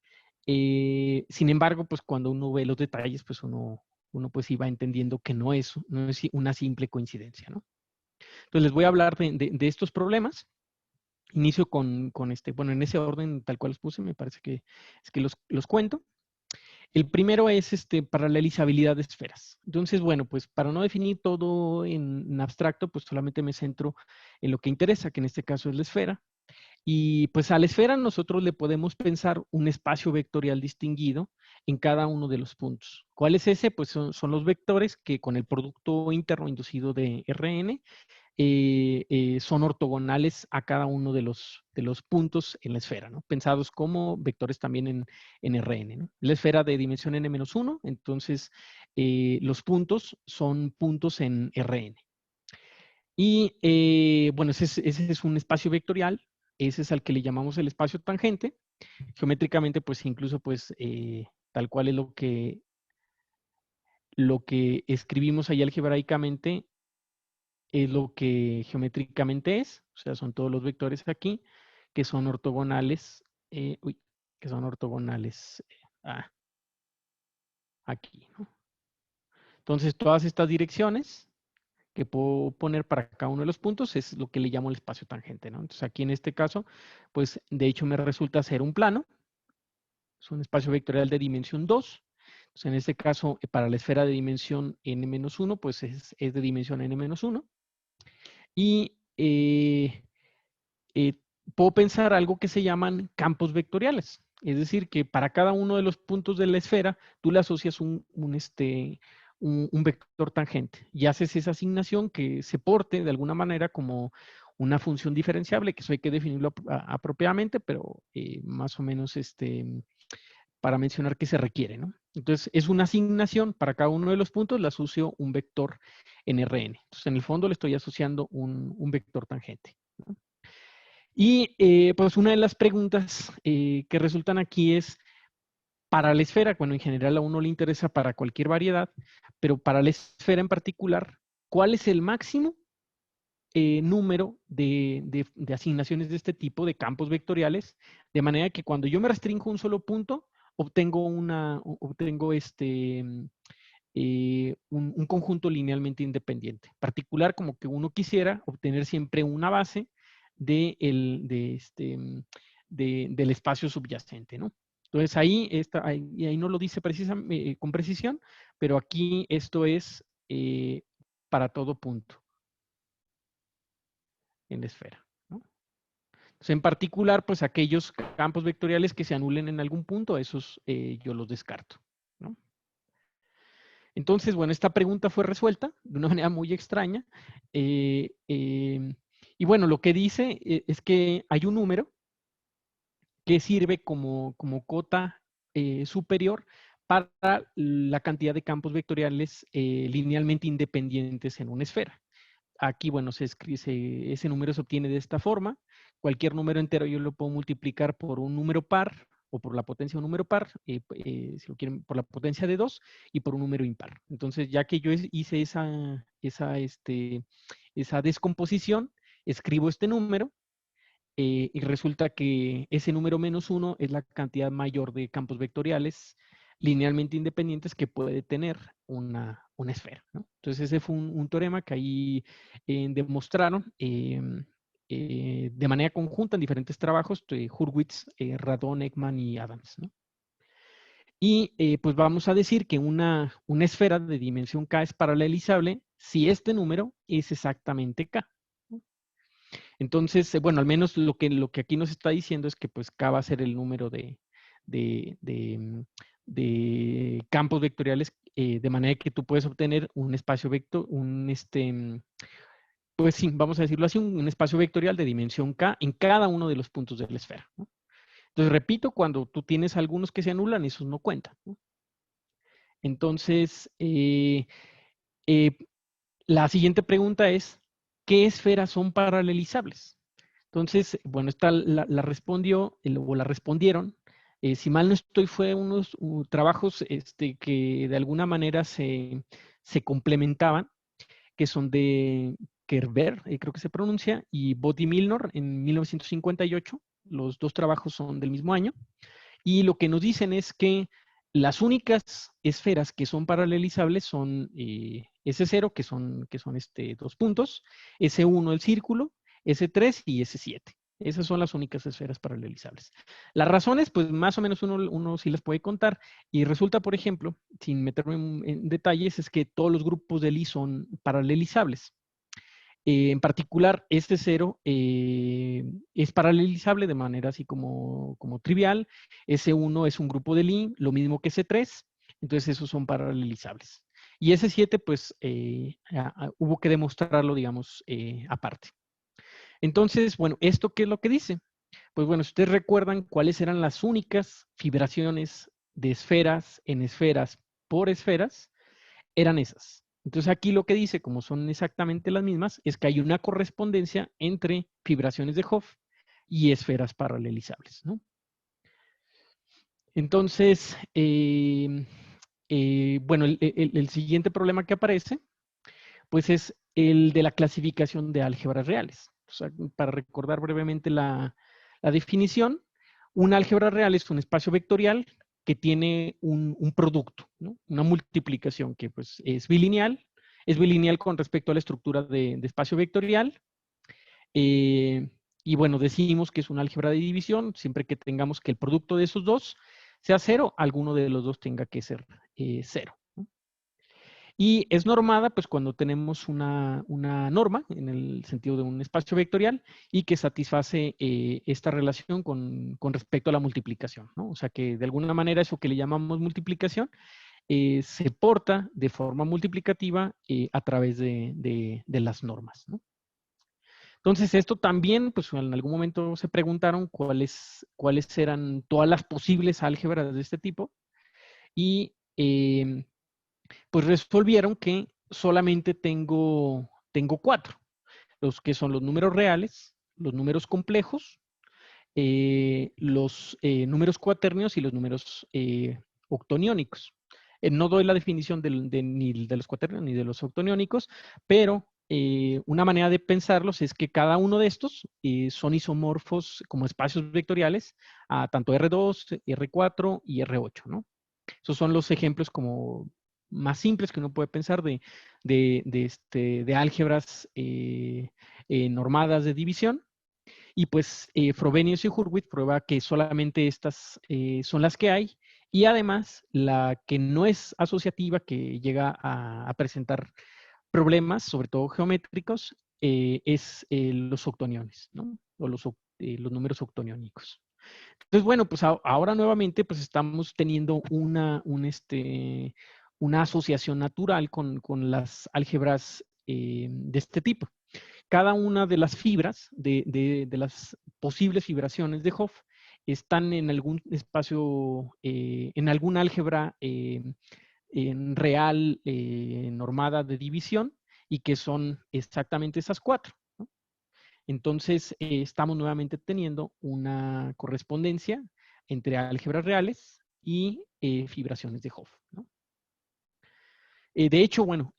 Sin embargo, pues cuando uno ve los detalles, pues uno pues iba entendiendo que no es una simple coincidencia, ¿no? Entonces les voy a hablar de estos problemas. Inicio bueno, en ese orden tal cual los puse, me parece que es que los cuento. El primero es paralelizabilidad de esferas. Entonces, bueno, pues para no definir todo en abstracto, pues solamente me centro en lo que interesa, que en este caso es la esfera. Y pues a la esfera nosotros le podemos pensar un espacio vectorial distinguido en cada uno de los puntos. ¿Cuál es ese? Pues son los vectores que con el producto interno inducido de Rn son ortogonales a cada uno de los puntos en la esfera, ¿no? Pensados como vectores también en Rn, ¿no? La esfera de dimensión n-1, entonces los puntos son puntos en Rn. Y bueno, ese es un espacio vectorial, ese es al que le llamamos el espacio tangente. Geométricamente, pues incluso pues tal cual es lo que escribimos ahí algebraicamente, es lo que geométricamente es, o sea, son todos los vectores aquí que son ortogonales, que son ortogonales aquí, ¿no? Entonces, todas estas direcciones que puedo poner para cada uno de los puntos es lo que le llamo el espacio tangente, ¿no? Entonces, aquí en este caso, pues, de hecho, me resulta ser un plano, es un espacio vectorial de dimensión 2. Entonces, en este caso, para la esfera de dimensión n-1, pues es de dimensión n-1. Y eh, puedo pensar algo que se llaman campos vectoriales. Es decir, que para cada uno de los puntos de la esfera, tú le asocias un vector tangente y haces esa asignación que se porte de alguna manera como una función diferenciable, que eso hay que definirlo apropiadamente, pero más o menos para mencionar que se requiere, ¿no? Entonces, es una asignación para cada uno de los puntos, le asocio un vector en Rn. Entonces, en el fondo le estoy asociando un vector tangente, ¿no? Y pues una de las preguntas que resultan aquí es, para la esfera, bueno, en general a uno le interesa para cualquier variedad, pero para la esfera en particular, ¿cuál es el máximo número de asignaciones de este tipo, de campos vectoriales? De manera que cuando yo me restringo a un solo punto, obtengo un conjunto linealmente independiente. Particular, como que uno quisiera obtener siempre una base del espacio subyacente, ¿no? Entonces ahí no lo dice con precisión, pero aquí esto es para todo punto en la esfera, ¿no? Entonces, en particular, pues aquellos campos vectoriales que se anulen en algún punto, esos yo los descarto, ¿no? Entonces, bueno, esta pregunta fue resuelta de una manera muy extraña. Y bueno, lo que dice es que hay un número que sirve como cota superior para la cantidad de campos vectoriales linealmente independientes en una esfera. Aquí, bueno, ese número se obtiene de esta forma. Cualquier número entero yo lo puedo multiplicar por un número par o por la potencia de un número par, si lo quieren, por la potencia de 2 y por un número impar. Entonces, ya que yo hice esa descomposición, escribo este número y resulta que ese número -1 es la cantidad mayor de campos vectoriales linealmente independientes que puede tener una esfera, ¿no? Entonces ese fue un teorema que ahí demostraron. de manera conjunta en diferentes trabajos de Hurwitz, Radon, Ekman y Adams, ¿no? Y pues vamos a decir que una esfera de dimensión K es paralelizable si este número es exactamente K, ¿no? Entonces, bueno, al menos lo que aquí nos está diciendo es que pues K va a ser el número de, de, mm, de campos vectoriales, de manera que tú puedes obtener un espacio vector, pues sí, vamos a decirlo así, un espacio vectorial de dimensión K en cada uno de los puntos de la esfera, ¿no? Entonces, repito, cuando tú tienes algunos que se anulan, esos no cuentan, ¿no? Entonces, eh, la siguiente pregunta es, ¿qué esferas son paralelizables? Entonces, bueno, esta la respondió, o la respondieron, si mal no estoy, fue unos trabajos que de alguna manera se complementaban, que son de Kerber, creo que se pronuncia, y Bode y Milnor en 1958. Los dos trabajos son del mismo año. Y lo que nos dicen es que las únicas esferas que son paralelizables son S0, que son 2 puntos, S1 el círculo, S3 y S7. Esas son las únicas esferas paralelizables. Las razones, pues más o menos uno sí las puede contar. Y resulta, por ejemplo, sin meterme en detalles, es que todos los grupos de Lie son paralelizables. En particular, este 0 es paralelizable de manera así como trivial. S1 es un grupo de Lie, lo mismo que S3, entonces esos son paralelizables. Y S7, pues, hubo que demostrarlo, digamos, aparte. Entonces, bueno, ¿esto qué es lo que dice? Pues bueno, si ustedes recuerdan cuáles eran las únicas fibraciones de esferas en esferas por esferas, eran esas. Entonces aquí lo que dice, como son exactamente las mismas, es que hay una correspondencia entre fibraciones de Hopf y esferas paralelizables, ¿no? Entonces, bueno, el siguiente problema que aparece, pues es el de la clasificación de álgebras reales. O sea, para recordar brevemente la definición, un álgebra real es un espacio vectorial que tiene un producto, ¿no? Una multiplicación que pues es bilineal con respecto a la estructura de espacio vectorial. Y bueno, decimos que es un álgebra de división, siempre que tengamos que el producto de esos dos sea cero, alguno de los dos tenga que ser cero, ¿no? Y es normada, pues, cuando tenemos una norma, en el sentido de un espacio vectorial, y que satisface esta relación con respecto a la multiplicación, ¿no? O sea, que de alguna manera eso que le llamamos multiplicación se porta de forma multiplicativa a través de las normas, ¿no? Entonces, esto también, pues, en algún momento se preguntaron cuáles eran todas las posibles álgebras de este tipo, y pues resolvieron que solamente tengo 4, los que son los números reales, los números complejos, los números cuaternios y los números octoniónicos. No doy la definición ni de los cuaternios ni de los octoniónicos, pero una manera de pensarlos es que cada uno de estos son isomorfos como espacios vectoriales a tanto R2, R4 y R8, ¿no? Esos son los ejemplos como más simples que uno puede pensar de álgebras normadas de división. Y pues Frobenius y Hurwitz prueba que solamente estas son las que hay, y además la que no es asociativa, que llega a presentar problemas, sobre todo geométricos, es los octoniones, ¿no? O los números octoniónicos. Entonces, bueno, pues ahora nuevamente pues estamos teniendo una asociación natural con las álgebras de este tipo. Cada una de las fibras, de las posibles fibraciones de Hopf, están en algún espacio, en algún álgebra en real normada de división, y que son exactamente esas 4, ¿no? Entonces, estamos nuevamente teniendo una correspondencia entre álgebras reales y fibraciones de Hopf, ¿no? De hecho, bueno,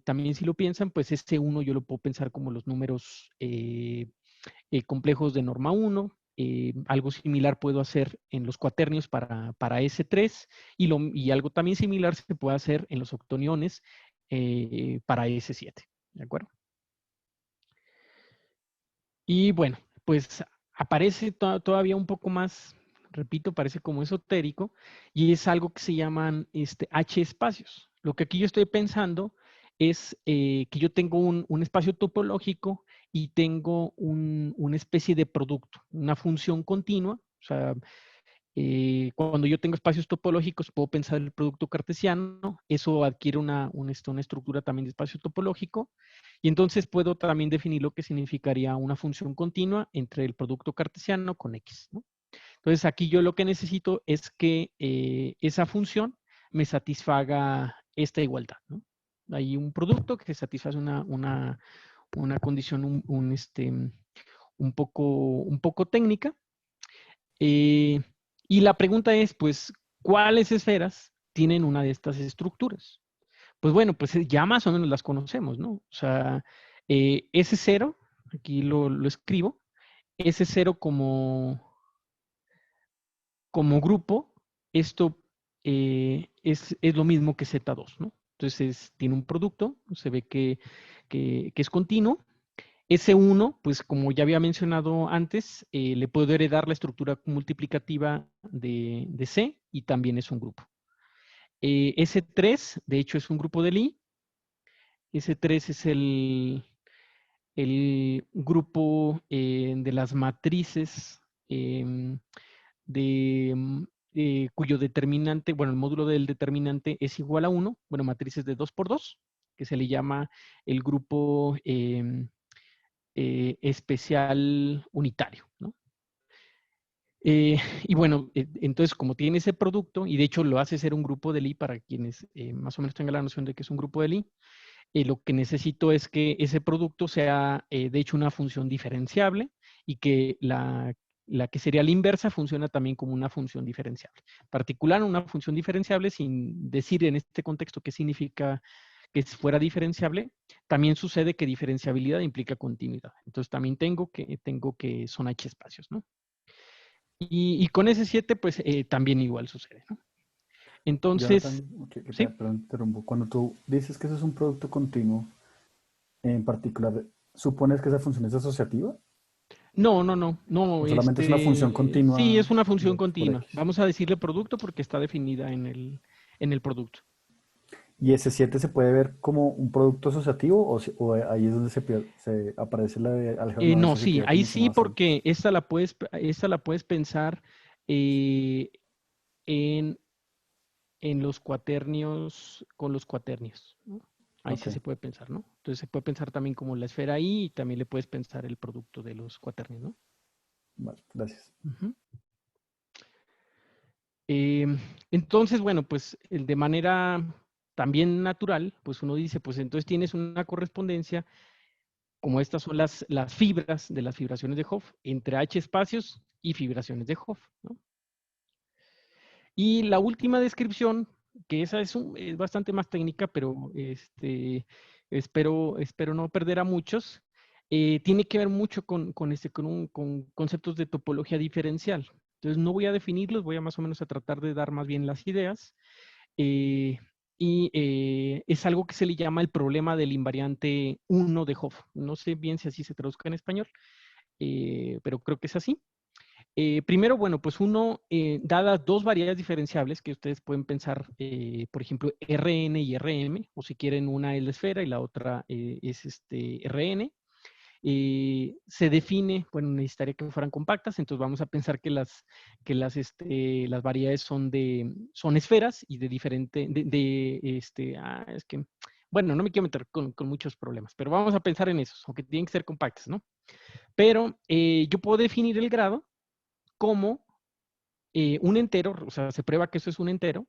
también si lo piensan, pues este 1 yo lo puedo pensar como los números complejos de norma 1. Algo similar puedo hacer en los cuaternios para S3, y algo también similar se puede hacer en los octoniones para S7. ¿De acuerdo? Y bueno, pues aparece todavía un poco más, repito, parece como esotérico, y es algo que se llaman H espacios. Lo que aquí yo estoy pensando es que yo tengo un espacio topológico y tengo una especie de producto, una función continua. O sea, cuando yo tengo espacios topológicos, puedo pensar el producto cartesiano, eso adquiere una estructura también de espacio topológico, y entonces puedo también definir lo que significaría una función continua entre el producto cartesiano con X, ¿no? Entonces aquí yo lo que necesito es que esa función me satisfaga esta igualdad, ¿no? Hay un producto que satisface una condición un poco técnica, eh, y la pregunta es, pues, ¿cuáles esferas tienen una de estas estructuras? Pues bueno, pues ya más o menos las conocemos, ¿no? O sea, S0, aquí lo escribo, S0 como grupo, esto es lo mismo que Z2, ¿no? Entonces tiene un producto, se ve que es continuo. S1, pues como ya había mencionado antes, le puedo heredar la estructura multiplicativa de C y también es un grupo. S3, de hecho, es un grupo de Lie. S3 es el grupo de las matrices em, de, cuyo determinante, bueno, el módulo del determinante es igual a 1, bueno, matrices de 2 por 2, que se le llama el grupo especial unitario, ¿no? Y bueno, entonces como tiene ese producto, y de hecho lo hace ser un grupo de Lie para quienes más o menos tengan la noción de que es un grupo de Lie, lo que necesito es que ese producto sea de hecho una función diferenciable y que la que sería la inversa funciona también como una función diferenciable. En particular, una función diferenciable, sin decir en este contexto qué significa que fuera diferenciable, también sucede que diferenciabilidad implica continuidad. Entonces también tengo que son H espacios, ¿no? Y con S7, pues también igual sucede, ¿no? Entonces, Jonathan, sí. perdón, te interrumpo. Cuando tú dices que eso es un producto continuo, en particular, ¿supones que esa función es asociativa? No, no, no, no, ¿O solamente es una función sí, continua es una función por continua. X? Vamos a decirle producto porque está definida en el producto. ¿Y S7 se puede ver como un producto asociativo o ahí es donde se aparece la de álgebra no No, sí, asociativa que ahí sí mencionabas porque antes? esta la puedes pensar eh, en, en los cuaternios, con los cuaternios, ¿no? Ahí Ok, sí se puede pensar, ¿no? Entonces se puede pensar también como la esfera I y también le puedes pensar el producto de los cuaternios, ¿no? vale, gracias. Ujú. Eh, entonces, bueno, pues de manera también natural, pues uno dice, pues entonces tienes una correspondencia, como estas son las fibras de las fibraciones de Hopf, entre H espacios y fibraciones de Hopf, ¿no? Y la última descripción, que esa es bastante más técnica, pero espero no perder a muchos, tiene que ver mucho con conceptos de topología diferencial. Entonces no voy a definirlos, voy a más o menos a tratar de dar más bien las ideas. eh, y es algo que se le llama el problema del invariante 1 de Hopf. No sé bien si así se traduzca en español, pero creo que es así. Primero, bueno, pues dadas dos variedades diferenciables que ustedes pueden pensar, por ejemplo, Rn y Rm, o si quieren, una es la esfera y la otra es Rn, se define, bueno, necesitaría que fueran compactas, entonces vamos a pensar las variedades son esferas y de diferente, es que, bueno, no me quiero meter con muchos problemas, pero vamos a pensar en esos, aunque tienen que ser compactas, ¿no? Pero yo puedo definir el grado como un entero, o sea, se prueba que eso es un entero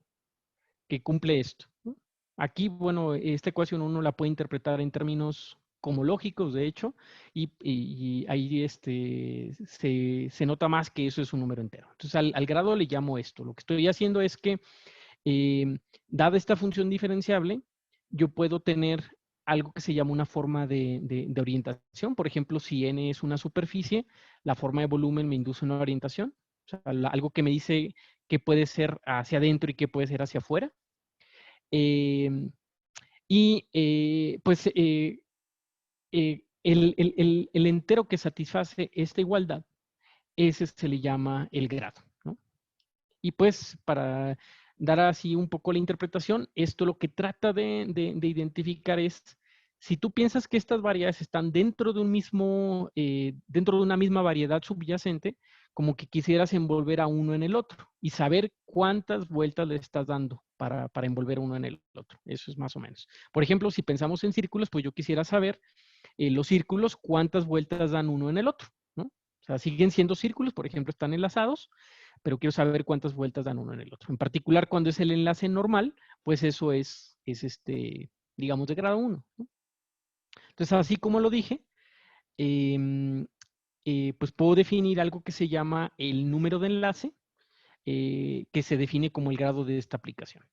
que cumple esto, ¿no? Aquí, bueno, esta ecuación uno la puede interpretar en términos homológicos, de hecho, y ahí se nota más que eso es un número entero. Entonces, al grado le llamo esto. Lo que estoy haciendo es que, dada esta función diferenciable, yo puedo tener algo que se llama una forma de orientación. Por ejemplo, si n es una superficie, la forma de volumen me induce una orientación. O sea, algo que me dice qué puede ser hacia adentro y qué puede ser hacia afuera. Eh, y pues el entero que satisface esta igualdad, ese se le llama el grado, ¿no? Y pues para dar así un poco la interpretación, esto lo que trata de identificar es, si tú piensas que estas variedades están dentro de un mismo, dentro de una misma variedad subyacente, como que quisieras envolver a uno en el otro y saber cuántas vueltas le estás dando para envolver uno en el otro. Eso es más o menos. Por ejemplo, si pensamos en círculos, pues yo quisiera saber los círculos cuántas vueltas dan uno en el otro, ¿no? O sea, siguen siendo círculos, por ejemplo, están enlazados, pero quiero saber cuántas vueltas dan uno en el otro. En particular, cuando es el enlace normal, pues eso es digamos, de grado 1, ¿no? Entonces, así como lo dije, pues puedo definir algo que se llama el número de enlace, que se define como el grado de esta aplicación.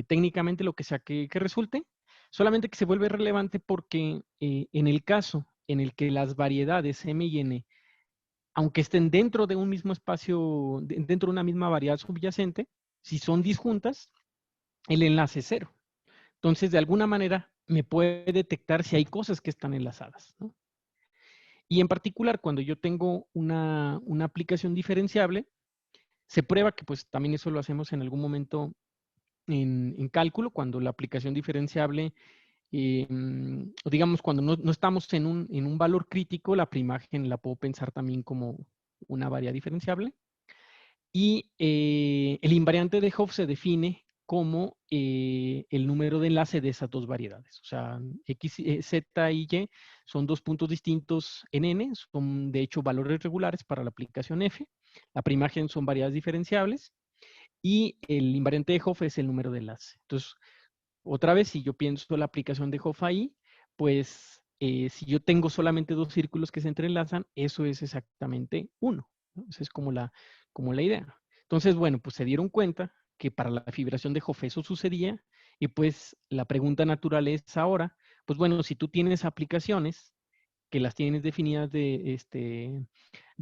Técnicamente lo que sea que resulte, solamente que se vuelve relevante porque en el caso en el que las variedades M y N, aunque estén dentro de un mismo espacio, dentro de una misma variedad subyacente, si son disjuntas, el enlace es cero. Entonces, de alguna manera, me puede detectar si hay cosas que están enlazadas, ¿no? Y en particular, cuando yo tengo una aplicación diferenciable, se prueba que pues también eso lo hacemos en algún momento en cálculo, cuando la aplicación diferenciable, o digamos, cuando no estamos en un valor crítico, la preimagen la puedo pensar también como una variable diferenciable. Y el invariante de Hopf se define como el número de enlace de esas dos variedades. O sea, X, Z y Y son dos puntos distintos en N, son de hecho valores regulares para la aplicación F. La preimagen son variedades diferenciables y el invariante de Hopf es el número de enlace. Entonces, otra vez, si yo pienso la aplicación de Hopf ahí, pues si yo tengo solamente dos círculos que se entrelazan, eso es exactamente uno, ¿no? Esa es como la idea. Entonces, bueno, pues se dieron cuenta que para la fibración de Hopf eso sucedía y pues la pregunta natural es ahora, pues bueno, si tú tienes aplicaciones que las tienes definidas de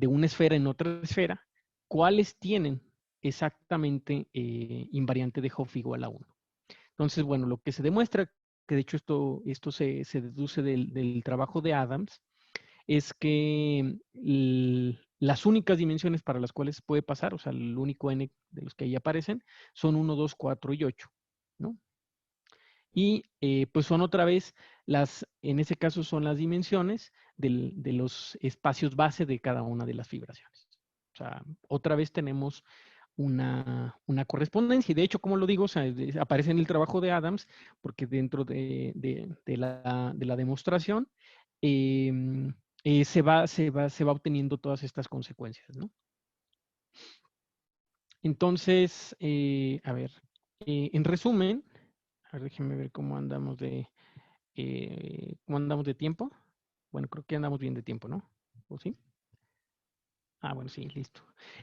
una esfera en otra esfera, ¿cuáles tienen exactamente invariante de Hopf igual a 1? Entonces, bueno, lo que se demuestra, que de hecho esto se deduce del trabajo de Adams, es que las únicas dimensiones para las cuales puede pasar, o sea, el único n de los que ahí aparecen, son 1, 2, 4 y 8, ¿no? Y pues son otra vez en ese caso son las dimensiones de los espacios base de cada una de las fibraciones. O sea, otra vez tenemos una correspondencia. Y de hecho, como lo digo, o sea, aparece en el trabajo de Adams, porque dentro de la demostración se va obteniendo todas estas consecuencias, ¿no? Entonces, a ver, en resumen, a ver, déjenme ver cómo andamos de tiempo. Bueno, creo que andamos bien de tiempo, ¿no? ¿O sí? Ah, bueno, sí, listo.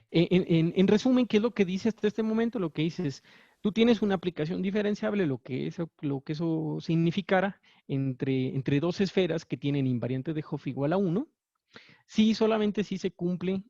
En resumen, ¿qué es lo que dice hasta este momento? Lo que dice es, tú tienes una aplicación diferenciable, lo que eso significara entre dos esferas que tienen invariante de Hopf igual a 1, si solamente si se cumple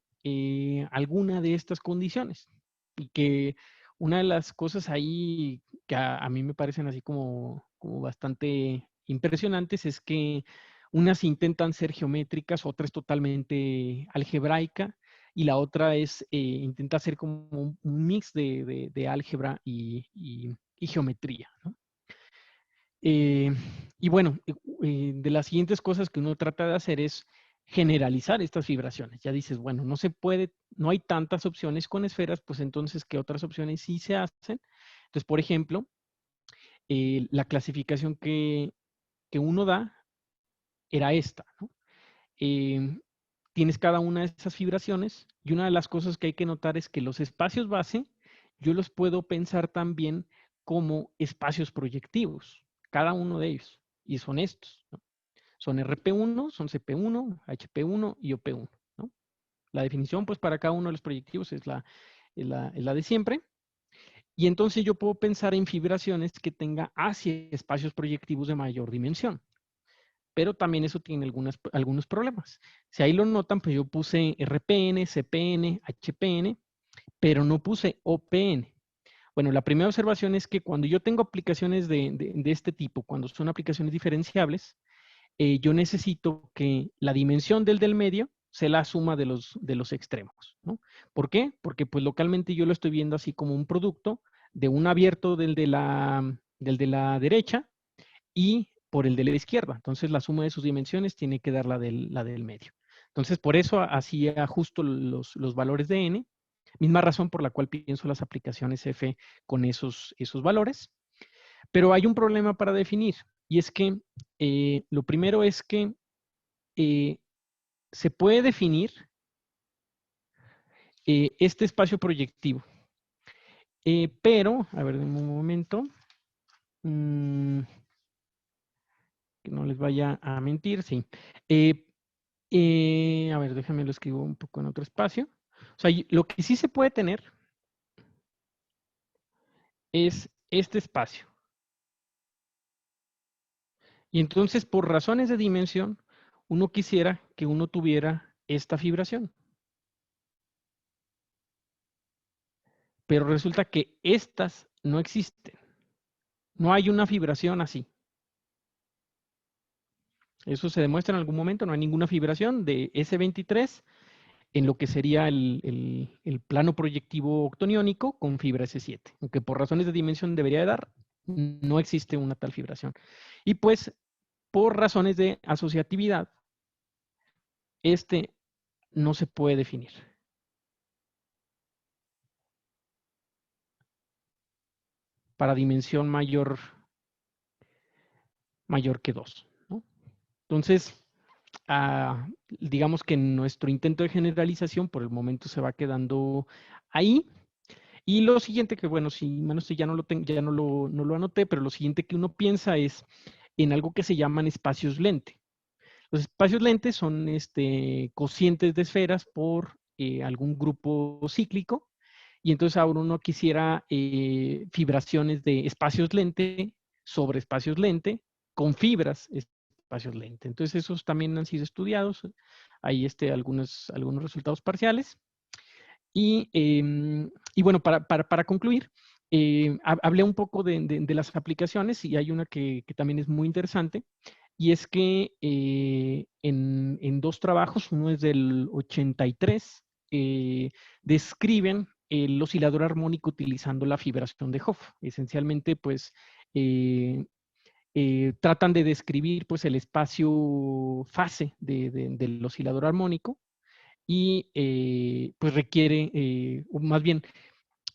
alguna de estas condiciones. Y que una de las cosas ahí que a mí me parecen así como bastante impresionantes es que unas intentan ser geométricas, otra es totalmente algebraica y la otra intenta ser como un mix de álgebra y geometría, ¿no? Eh, y bueno, de las siguientes cosas que uno trata de hacer es generalizar estas vibraciones. Ya dices, bueno, no se puede, no hay tantas opciones con esferas, pues entonces, ¿qué otras opciones sí se hacen? Entonces, por ejemplo, la clasificación que uno da era esta, ¿no? Eh, tienes cada una de esas vibraciones y una de las cosas que hay que notar es que los espacios base yo los puedo pensar también como espacios proyectivos, cada uno de ellos, y son estos, ¿no? Son RP1, son CP1, HP1 y OP1, ¿no? La definición, pues, para cada uno de los proyectivos es la de siempre. Y entonces yo puedo pensar en fibraciones que tenga hacia espacios proyectivos de mayor dimensión. Pero también eso tiene algunos problemas. Si ahí lo notan, pues yo puse RPN, CPN, HPN, pero no puse OPN. Bueno, la primera observación es que cuando yo tengo aplicaciones de este tipo, cuando son aplicaciones diferenciables, yo necesito que la dimensión del medio sea la suma de los extremos, ¿no? ¿Por qué? Porque pues localmente yo lo estoy viendo así como un producto de un abierto del de la derecha y por el de la izquierda. Entonces la suma de sus dimensiones tiene que dar la del medio. Entonces por eso así ajusto los valores de n, misma razón por la cual pienso las aplicaciones f con esos valores. Pero hay un problema para definir, y es que lo primero es que eh, se puede definir este espacio proyectivo, pero, a ver, en un momento, que no les vaya a mentir, sí. Eh, a ver, déjame lo escribo un poco en otro espacio. O sea, lo que sí se puede tener es este espacio. Y entonces, por razones de dimensión, uno quisiera que uno tuviera esta fibración. Pero resulta que estas no existen. No hay una fibración así. Eso se demuestra en algún momento, no hay ninguna fibración de S23 en lo que sería el plano proyectivo octoniónico con fibra S7. Aunque por razones de dimensión debería de dar, no existe una tal fibración. Y pues, por razones de asociatividad, este no se puede definir para dimensión mayor que 2, ¿no? Entonces, digamos que nuestro intento de generalización por el momento se va quedando ahí. Y lo siguiente que, bueno, si menos ya no lo tengo, ya no lo anoté, pero lo siguiente que uno piensa es en algo que se llaman espacios lente. Los espacios lentes son cocientes de esferas por algún grupo cíclico, y entonces ahora uno quisiera fibraciones de espacios lente sobre espacios lente con fibras espacios lente. Entonces esos también han sido estudiados. Hay algunos resultados parciales. Y bueno, para concluir, hablé un poco de las aplicaciones y hay una que también es muy interesante, y es que en dos trabajos, uno es del 83, describen el oscilador armónico utilizando la fibración de Hopf. Esencialmente, pues, tratan de describir pues, el espacio fase del oscilador armónico y pues requiere, o más bien,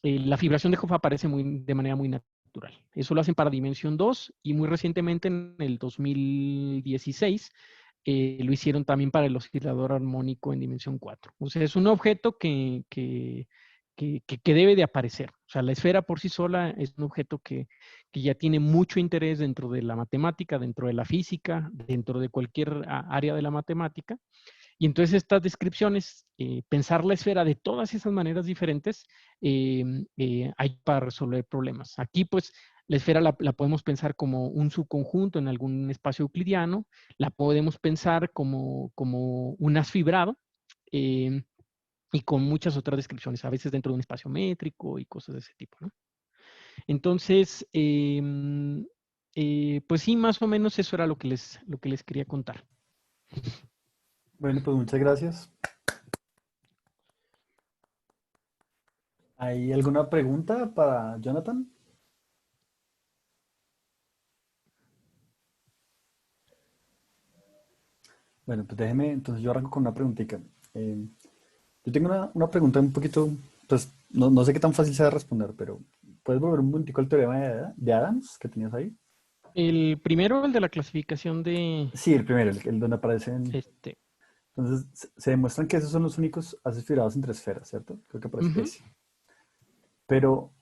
la fibración de Hopf aparece de manera muy natural. Eso lo hacen para dimensión 2 y muy recientemente, en el 2016, lo hicieron también para el oscilador armónico en dimensión 4. O sea, es un objeto que debe de aparecer. O sea, la esfera por sí sola es un objeto que ya tiene mucho interés dentro de la matemática, dentro de la física, dentro de cualquier área de la matemática. Y entonces estas descripciones, pensar la esfera de todas esas maneras diferentes, hay para resolver problemas. Aquí, pues, la esfera la podemos pensar como un subconjunto en algún espacio euclidiano, la podemos pensar como un haz fibrado, eh, y con muchas otras descripciones, a veces dentro de un espacio métrico y cosas de ese tipo, ¿no? Entonces, pues sí, más o menos eso era lo que les quería contar. Bueno, pues muchas gracias. ¿Hay alguna pregunta para Jonathan? Bueno, pues déjeme, entonces yo arranco con una preguntita. Yo tengo una pregunta un poquito, pues no sé qué tan fácil sea de responder, pero ¿puedes volver un momentico al teorema de Adams que tenías ahí? El primero, el de la clasificación de Sí, el primero, el donde aparecen. este. Entonces, se demuestran que esos son los únicos haces fibrados entre esferas, ¿cierto? Creo que por Ujú. especie. Pero,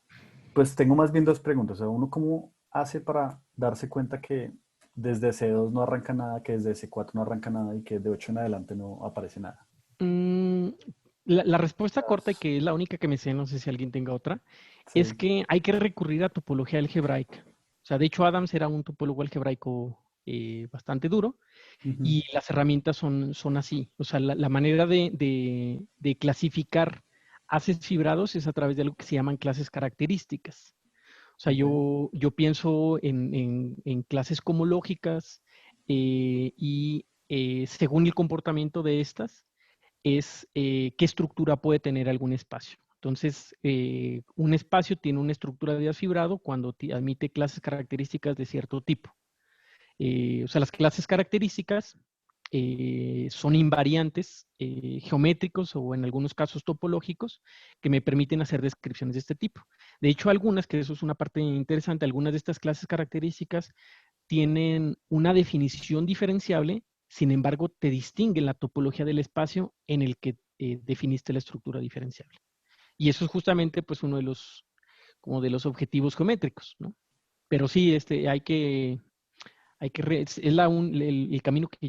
pues tengo más bien dos preguntas. O sea, uno, ¿cómo hace para darse cuenta que desde C2 no arranca nada, que desde C4 no arranca nada y que de 8 en adelante no aparece nada? Mm, la respuesta corta, y que es la única que me sé, no sé si alguien tenga otra, es Sí. que hay que recurrir a topología algebraica. O sea, de hecho, Adams era un topólogo algebraico bastante duro, Ujú. y las herramientas son así. O sea, la manera de clasificar haces fibrados es a través de algo que se llaman clases características. O sea, Ok. yo pienso en clases como lógicas, según el comportamiento de estas, es qué estructura puede tener algún espacio. Entonces, un espacio tiene una estructura de desfibrado cuando admite clases características de cierto tipo. O sea, las clases características son invariantes geométricos o en algunos casos topológicos que me permiten hacer descripciones de este tipo. De hecho, algunas, que eso es una parte interesante, algunas de estas clases características tienen una definición diferenciable, sin embargo, te distinguen la topología del espacio en el que definiste la estructura diferenciable. Y eso es justamente pues uno de los, como de los objetivos geométricos, ¿no? Pero sí, es el camino que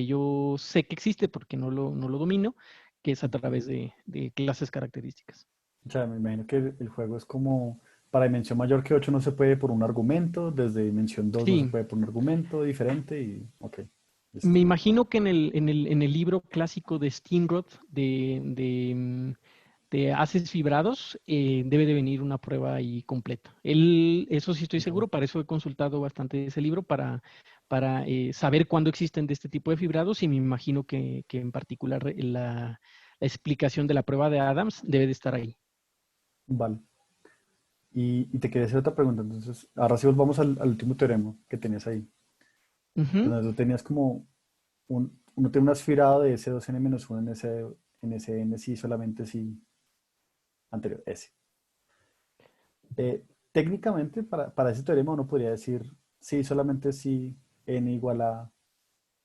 yo sé que existe porque no lo domino, que es a través de clases características. O sea, me imagino que el juego es como para dimensión mayor que 8 no se puede por un argumento, desde dimensión 2 no se Sí, puede por un argumento diferente y ok, listo. me imagino que en el libro clásico de Steenrod de haces fibrados, debe de venir una prueba ahí completa. Eso sí estoy Ok. seguro, para eso he consultado bastante ese libro, para saber cuándo existen de este tipo de fibrados y me imagino que en particular la explicación de la prueba de Adams debe de estar ahí. Vale. Y te quería hacer otra pregunta. Entonces, ahora sí volvamos al último teorema que tenías ahí. Ujú. Entonces, tú tenías como uno tiene un aspirado de S2n-1 en ese n sí solamente si anterior, S. Técnicamente, para ese teorema uno podría decir sí solamente si n igual a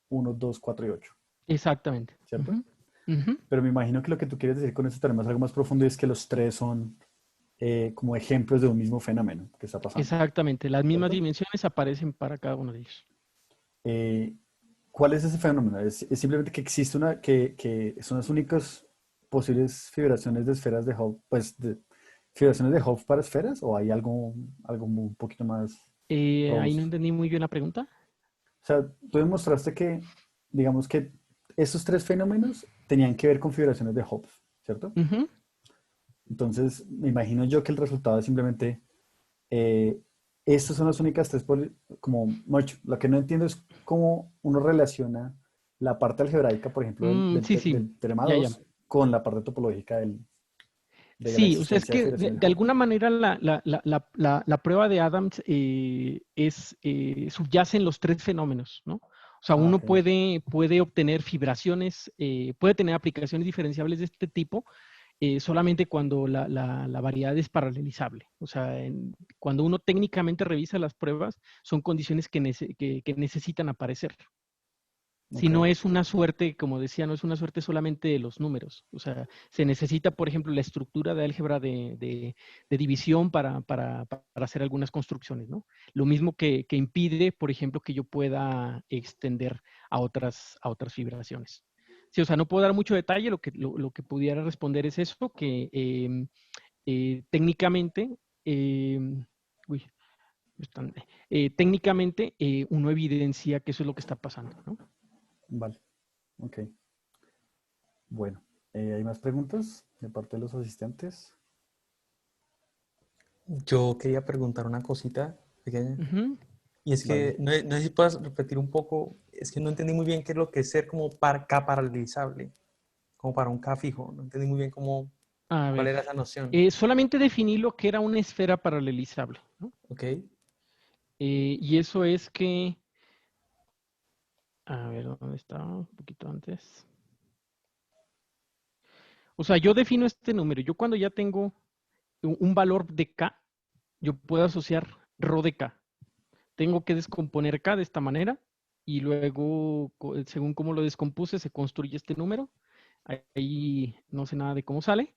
1, 2, 4 y 8, Exactamente. ¿cierto? Ujú, ujú. Pero me imagino que lo que tú quieres decir con ese teorema es algo más profundo y es que los tres son como ejemplos de un mismo fenómeno que está pasando, Exactamente. Las mismas ¿cierto? dimensiones aparecen para cada uno de ellos. Eh, ¿Cuál es ese fenómeno? Es simplemente que existe que son las únicas posibles fibraciones de esferas de Hopf, pues de fibraciones de Hopf para esferas o hay algo un poquito más Ahí no robusto? entendí muy bien la pregunta. O sea, tú demostraste que, digamos que esos tres fenómenos tenían que ver con fibraciones de Hopf, ¿cierto? Ujú. Entonces, me imagino yo que el resultado es simplemente, eh, estas son las únicas tres, como, mucho, lo que no entiendo es cómo uno relaciona la parte algebraica, por ejemplo, Sí, sí, del teorema ya, ya. 2 con la parte topológica de la Sí, o sea, es existencia de que fibraciones de Hopf. alguna manera la prueba de Adams subyace en los tres fenómenos, ¿no? O sea, Ah, uno ok, puede obtener fibraciones, puede tener aplicaciones diferenciables de este tipo solamente cuando la variedad es paralelizable. O sea, cuando uno técnicamente revisa las pruebas, son condiciones que necesitan aparecer. Si ok, no es una suerte, como decía, no es una suerte solamente de los números. O sea, se necesita, por ejemplo, la estructura de álgebra de división para hacer algunas construcciones, ¿no? Lo mismo que impide, por ejemplo, que yo pueda extender a otras fibraciones. Sí, o sea, no puedo dar mucho detalle, lo que pudiera responder es eso, que técnicamente, uy, técnicamente uno evidencia que eso es lo que está pasando, ¿no? vale, ok. Bueno, ¿hay más preguntas de parte de los asistentes? Yo quería preguntar una cosita pequeña. Ujú. Y es Vale. que, no sé si puedas repetir un poco, es que no entendí muy bien qué es lo que es ser como para K paralelizable, como para un K fijo. No entendí muy bien cómo, A cuál ver, era esa noción. solamente definí lo que era una esfera paralelizable, ¿no? ¿Ok? Y eso es que, a ver, ¿dónde estaba? Un poquito antes. O sea, yo defino este número. Yo cuando ya tengo un valor de K, yo puedo asociar ρ de K. Tengo que descomponer K de esta manera y luego, según cómo lo descompuse, se construye este número. Ahí no sé nada de cómo sale.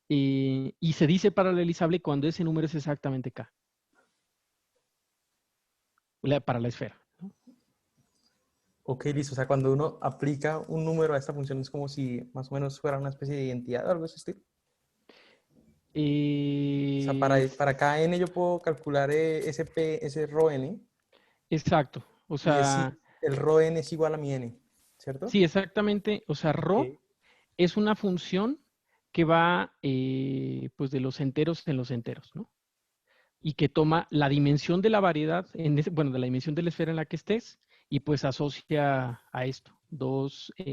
Y se dice paralelizable cuando ese número es exactamente K, para la esfera. Ok, listo. O sea, cuando uno aplica un número a esta función es como si más o menos fuera una especie de identidad o algo de ese estilo. O sea, Eh, para cada n yo puedo calcular ese p, ese rho n, exacto. O y es si sea, el rho n es igual a mi n, ¿cierto? sí, exactamente. O sea, Ok, ρ es una función que va pues de los enteros en los enteros, ¿no? Y que toma la dimensión de la variedad, bueno, de la dimensión de la esfera en la que estés y pues asocia a esto,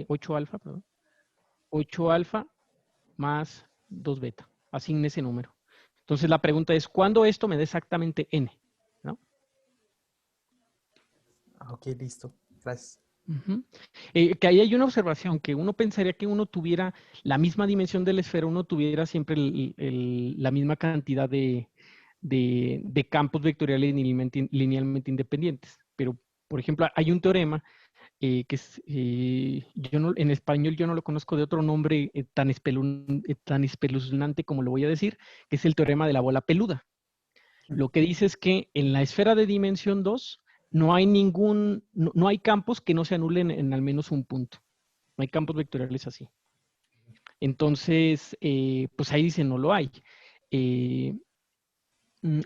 8 alfa, perdón, 8 alfa más 2 beta. Asigne ese número. Entonces la pregunta es, ¿cuándo esto me da exactamente n? ¿No? Ok, listo. Gracias. Ujú. Que ahí hay una observación, que uno pensaría que uno tuviera la misma dimensión de la esfera, uno tuviera siempre la misma cantidad de campos vectoriales linealmente independientes. Pero, por ejemplo, hay un teorema que es, en español yo no lo conozco de otro nombre tan espeluznante como lo voy a decir, que es el teorema de la bola peluda. Lo que dice es que en la esfera de dimensión 2 no hay campos que no se anulen en al menos un punto. No hay campos vectoriales así. Entonces, pues ahí dice no lo hay. Eh,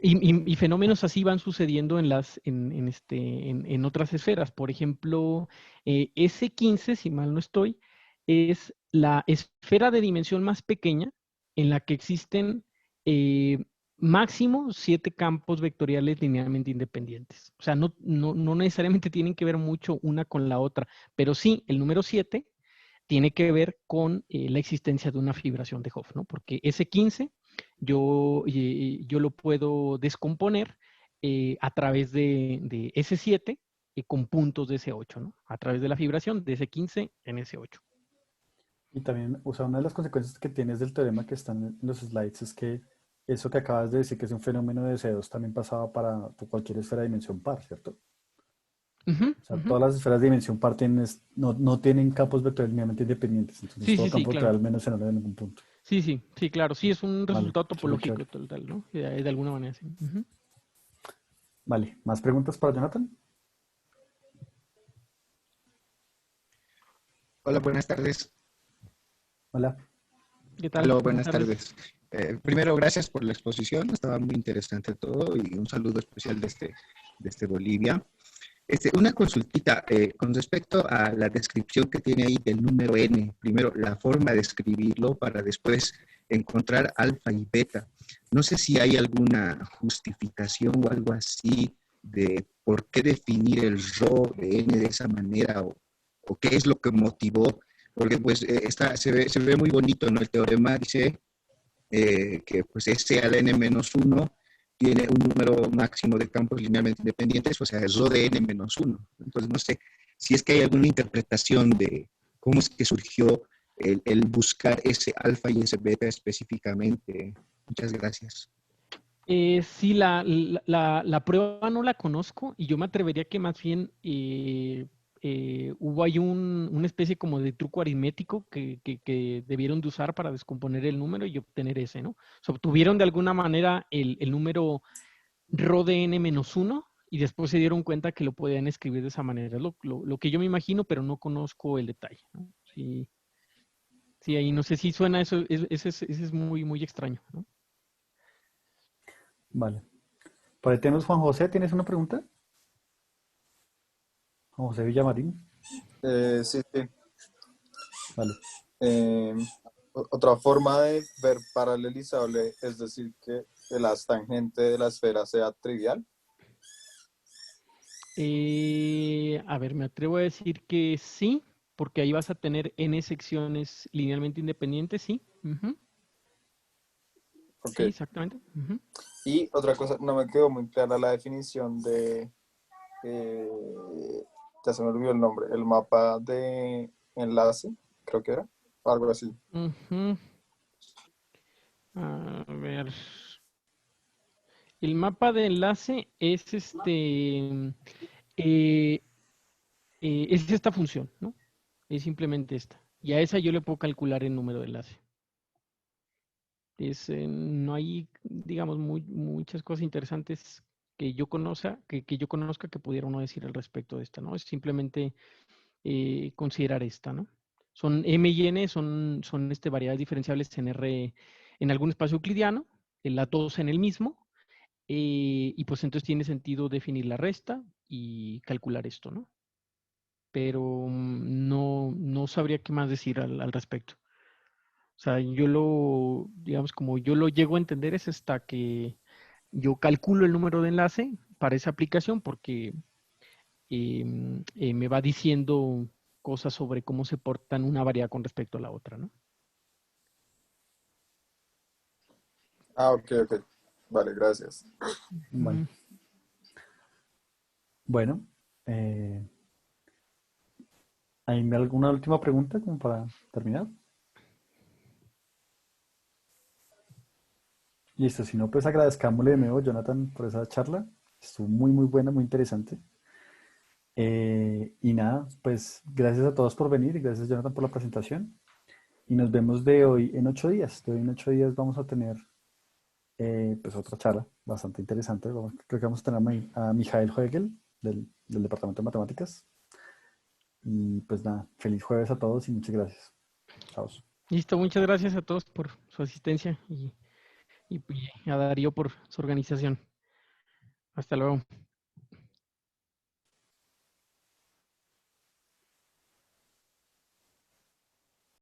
y fenómenos así van sucediendo en otras esferas. Por ejemplo, S15, si mal no estoy, es la esfera de dimensión más pequeña en la que existen eh, máximo 7 campos vectoriales linealmente independientes. O sea, no necesariamente tienen que ver mucho una con la otra, pero sí, el número 7 tiene que ver con la existencia de una fibración de Hopf, ¿no? Porque S15 yo lo puedo descomponer a través de S7 con puntos de S8, ¿no? A través de la fibración de S15 en S8. Y también, o sea, una de las consecuencias que tienes del teorema que están en los slides es que eso que acabas de decir, que es un fenómeno de C2, también pasaba para cualquier esfera de dimensión par, ¿cierto? Ujú, O sea, ujú. todas las esferas de dimensión par no tienen campos vectoriales linealmente independientes, entonces Sí, todo sí, sí, campo claro. vectorial menos se anula en ningún punto. Sí, sí, sí, claro. Sí, es un Vale, resultado súper chévere. topológico total, ¿no? De alguna manera, sí. Ujú. Vale, ¿más preguntas para Jonathan? Hola, buenas tardes. Hola. ¿Qué tal? Aló, Buenas buenas tardes. tardes. Primero, gracias por la exposición, estaba muy interesante todo y un saludo especial desde Bolivia. Una consultita con respecto a la descripción que tiene ahí del número n. Primero, la forma de escribirlo para después encontrar alfa y beta. No sé si hay alguna justificación o algo así de por qué definir el rho de n de esa manera o qué es lo que motivó, porque pues se ve muy bonito, ¿no? El teorema dice que pues S al n menos 1 tiene un número máximo de campos linealmente independientes, o sea, es rho de n menos 1. Entonces, no sé si es que hay alguna interpretación de cómo es que surgió el buscar ese alfa y ese beta específicamente. Muchas gracias. Sí, la prueba no la conozco y yo me atrevería que más bien hubo ahí una especie como de truco aritmético que debieron de usar para descomponer el número y obtener ese, ¿no? O sea, obtuvieron de alguna manera el número rho de n menos 1 y después se dieron cuenta que lo podían escribir de esa manera. Es lo que yo me imagino, pero no conozco el detalle, ¿no? Sí, sí, ahí no sé si suena eso, ese es muy, muy extraño, ¿no? Vale. Por ahí tenemos Juan José, ¿tienes una pregunta? Juan José Villamarín. Sí, sí. Vale. Eh, Otra forma de ver paralelizable es decir que la tangente de la esfera sea trivial. A ver, me atrevo a decir que sí, porque ahí vas a tener n secciones linealmente independientes, sí. Ujú. Ok. Sí, exactamente. Ujú. Y otra cosa, no me quedó muy clara la definición de, eh, ya se me olvidó el nombre, el mapa de enlace, creo que era, algo así. Ujú. A ver. El mapa de enlace es eh, es esta función, ¿no? Es simplemente esta. Y a esa yo le puedo calcular el número de enlace. No hay, digamos, muchas cosas interesantes que yo conozca que pudiera uno decir al respecto de esta, ¿no? Es simplemente considerar esta, ¿no? Son M y N, son variedades diferenciables en R en algún espacio euclidiano, en la 2 en el mismo, y pues entonces tiene sentido definir la resta y calcular esto, ¿no? Pero no sabría qué más decir al respecto. O sea, digamos, como yo lo llego a entender es hasta que yo calculo el número de enlace para esa aplicación porque me va diciendo cosas sobre cómo se portan una variedad con respecto a la otra, ¿no? Ah, ok, ok. Vale, gracias. Vale. Bueno, ¿hay alguna última pregunta como para terminar? Listo, si no, pues agradezcámosle de nuevo, Jonathan, por esa charla. Estuvo muy, muy buena, muy interesante. Y nada, pues gracias a todos por venir y gracias, Jonathan, por la presentación. Y nos vemos de hoy en 8 días. De hoy en 8 días vamos a tener pues otra charla bastante interesante. Creo que vamos a tener a Mijael Hoegel del Departamento de Matemáticas. Y pues nada, feliz jueves a todos y muchas gracias. Chao. Listo, muchas gracias a todos por su asistencia y a Darío por su organización. Hasta luego.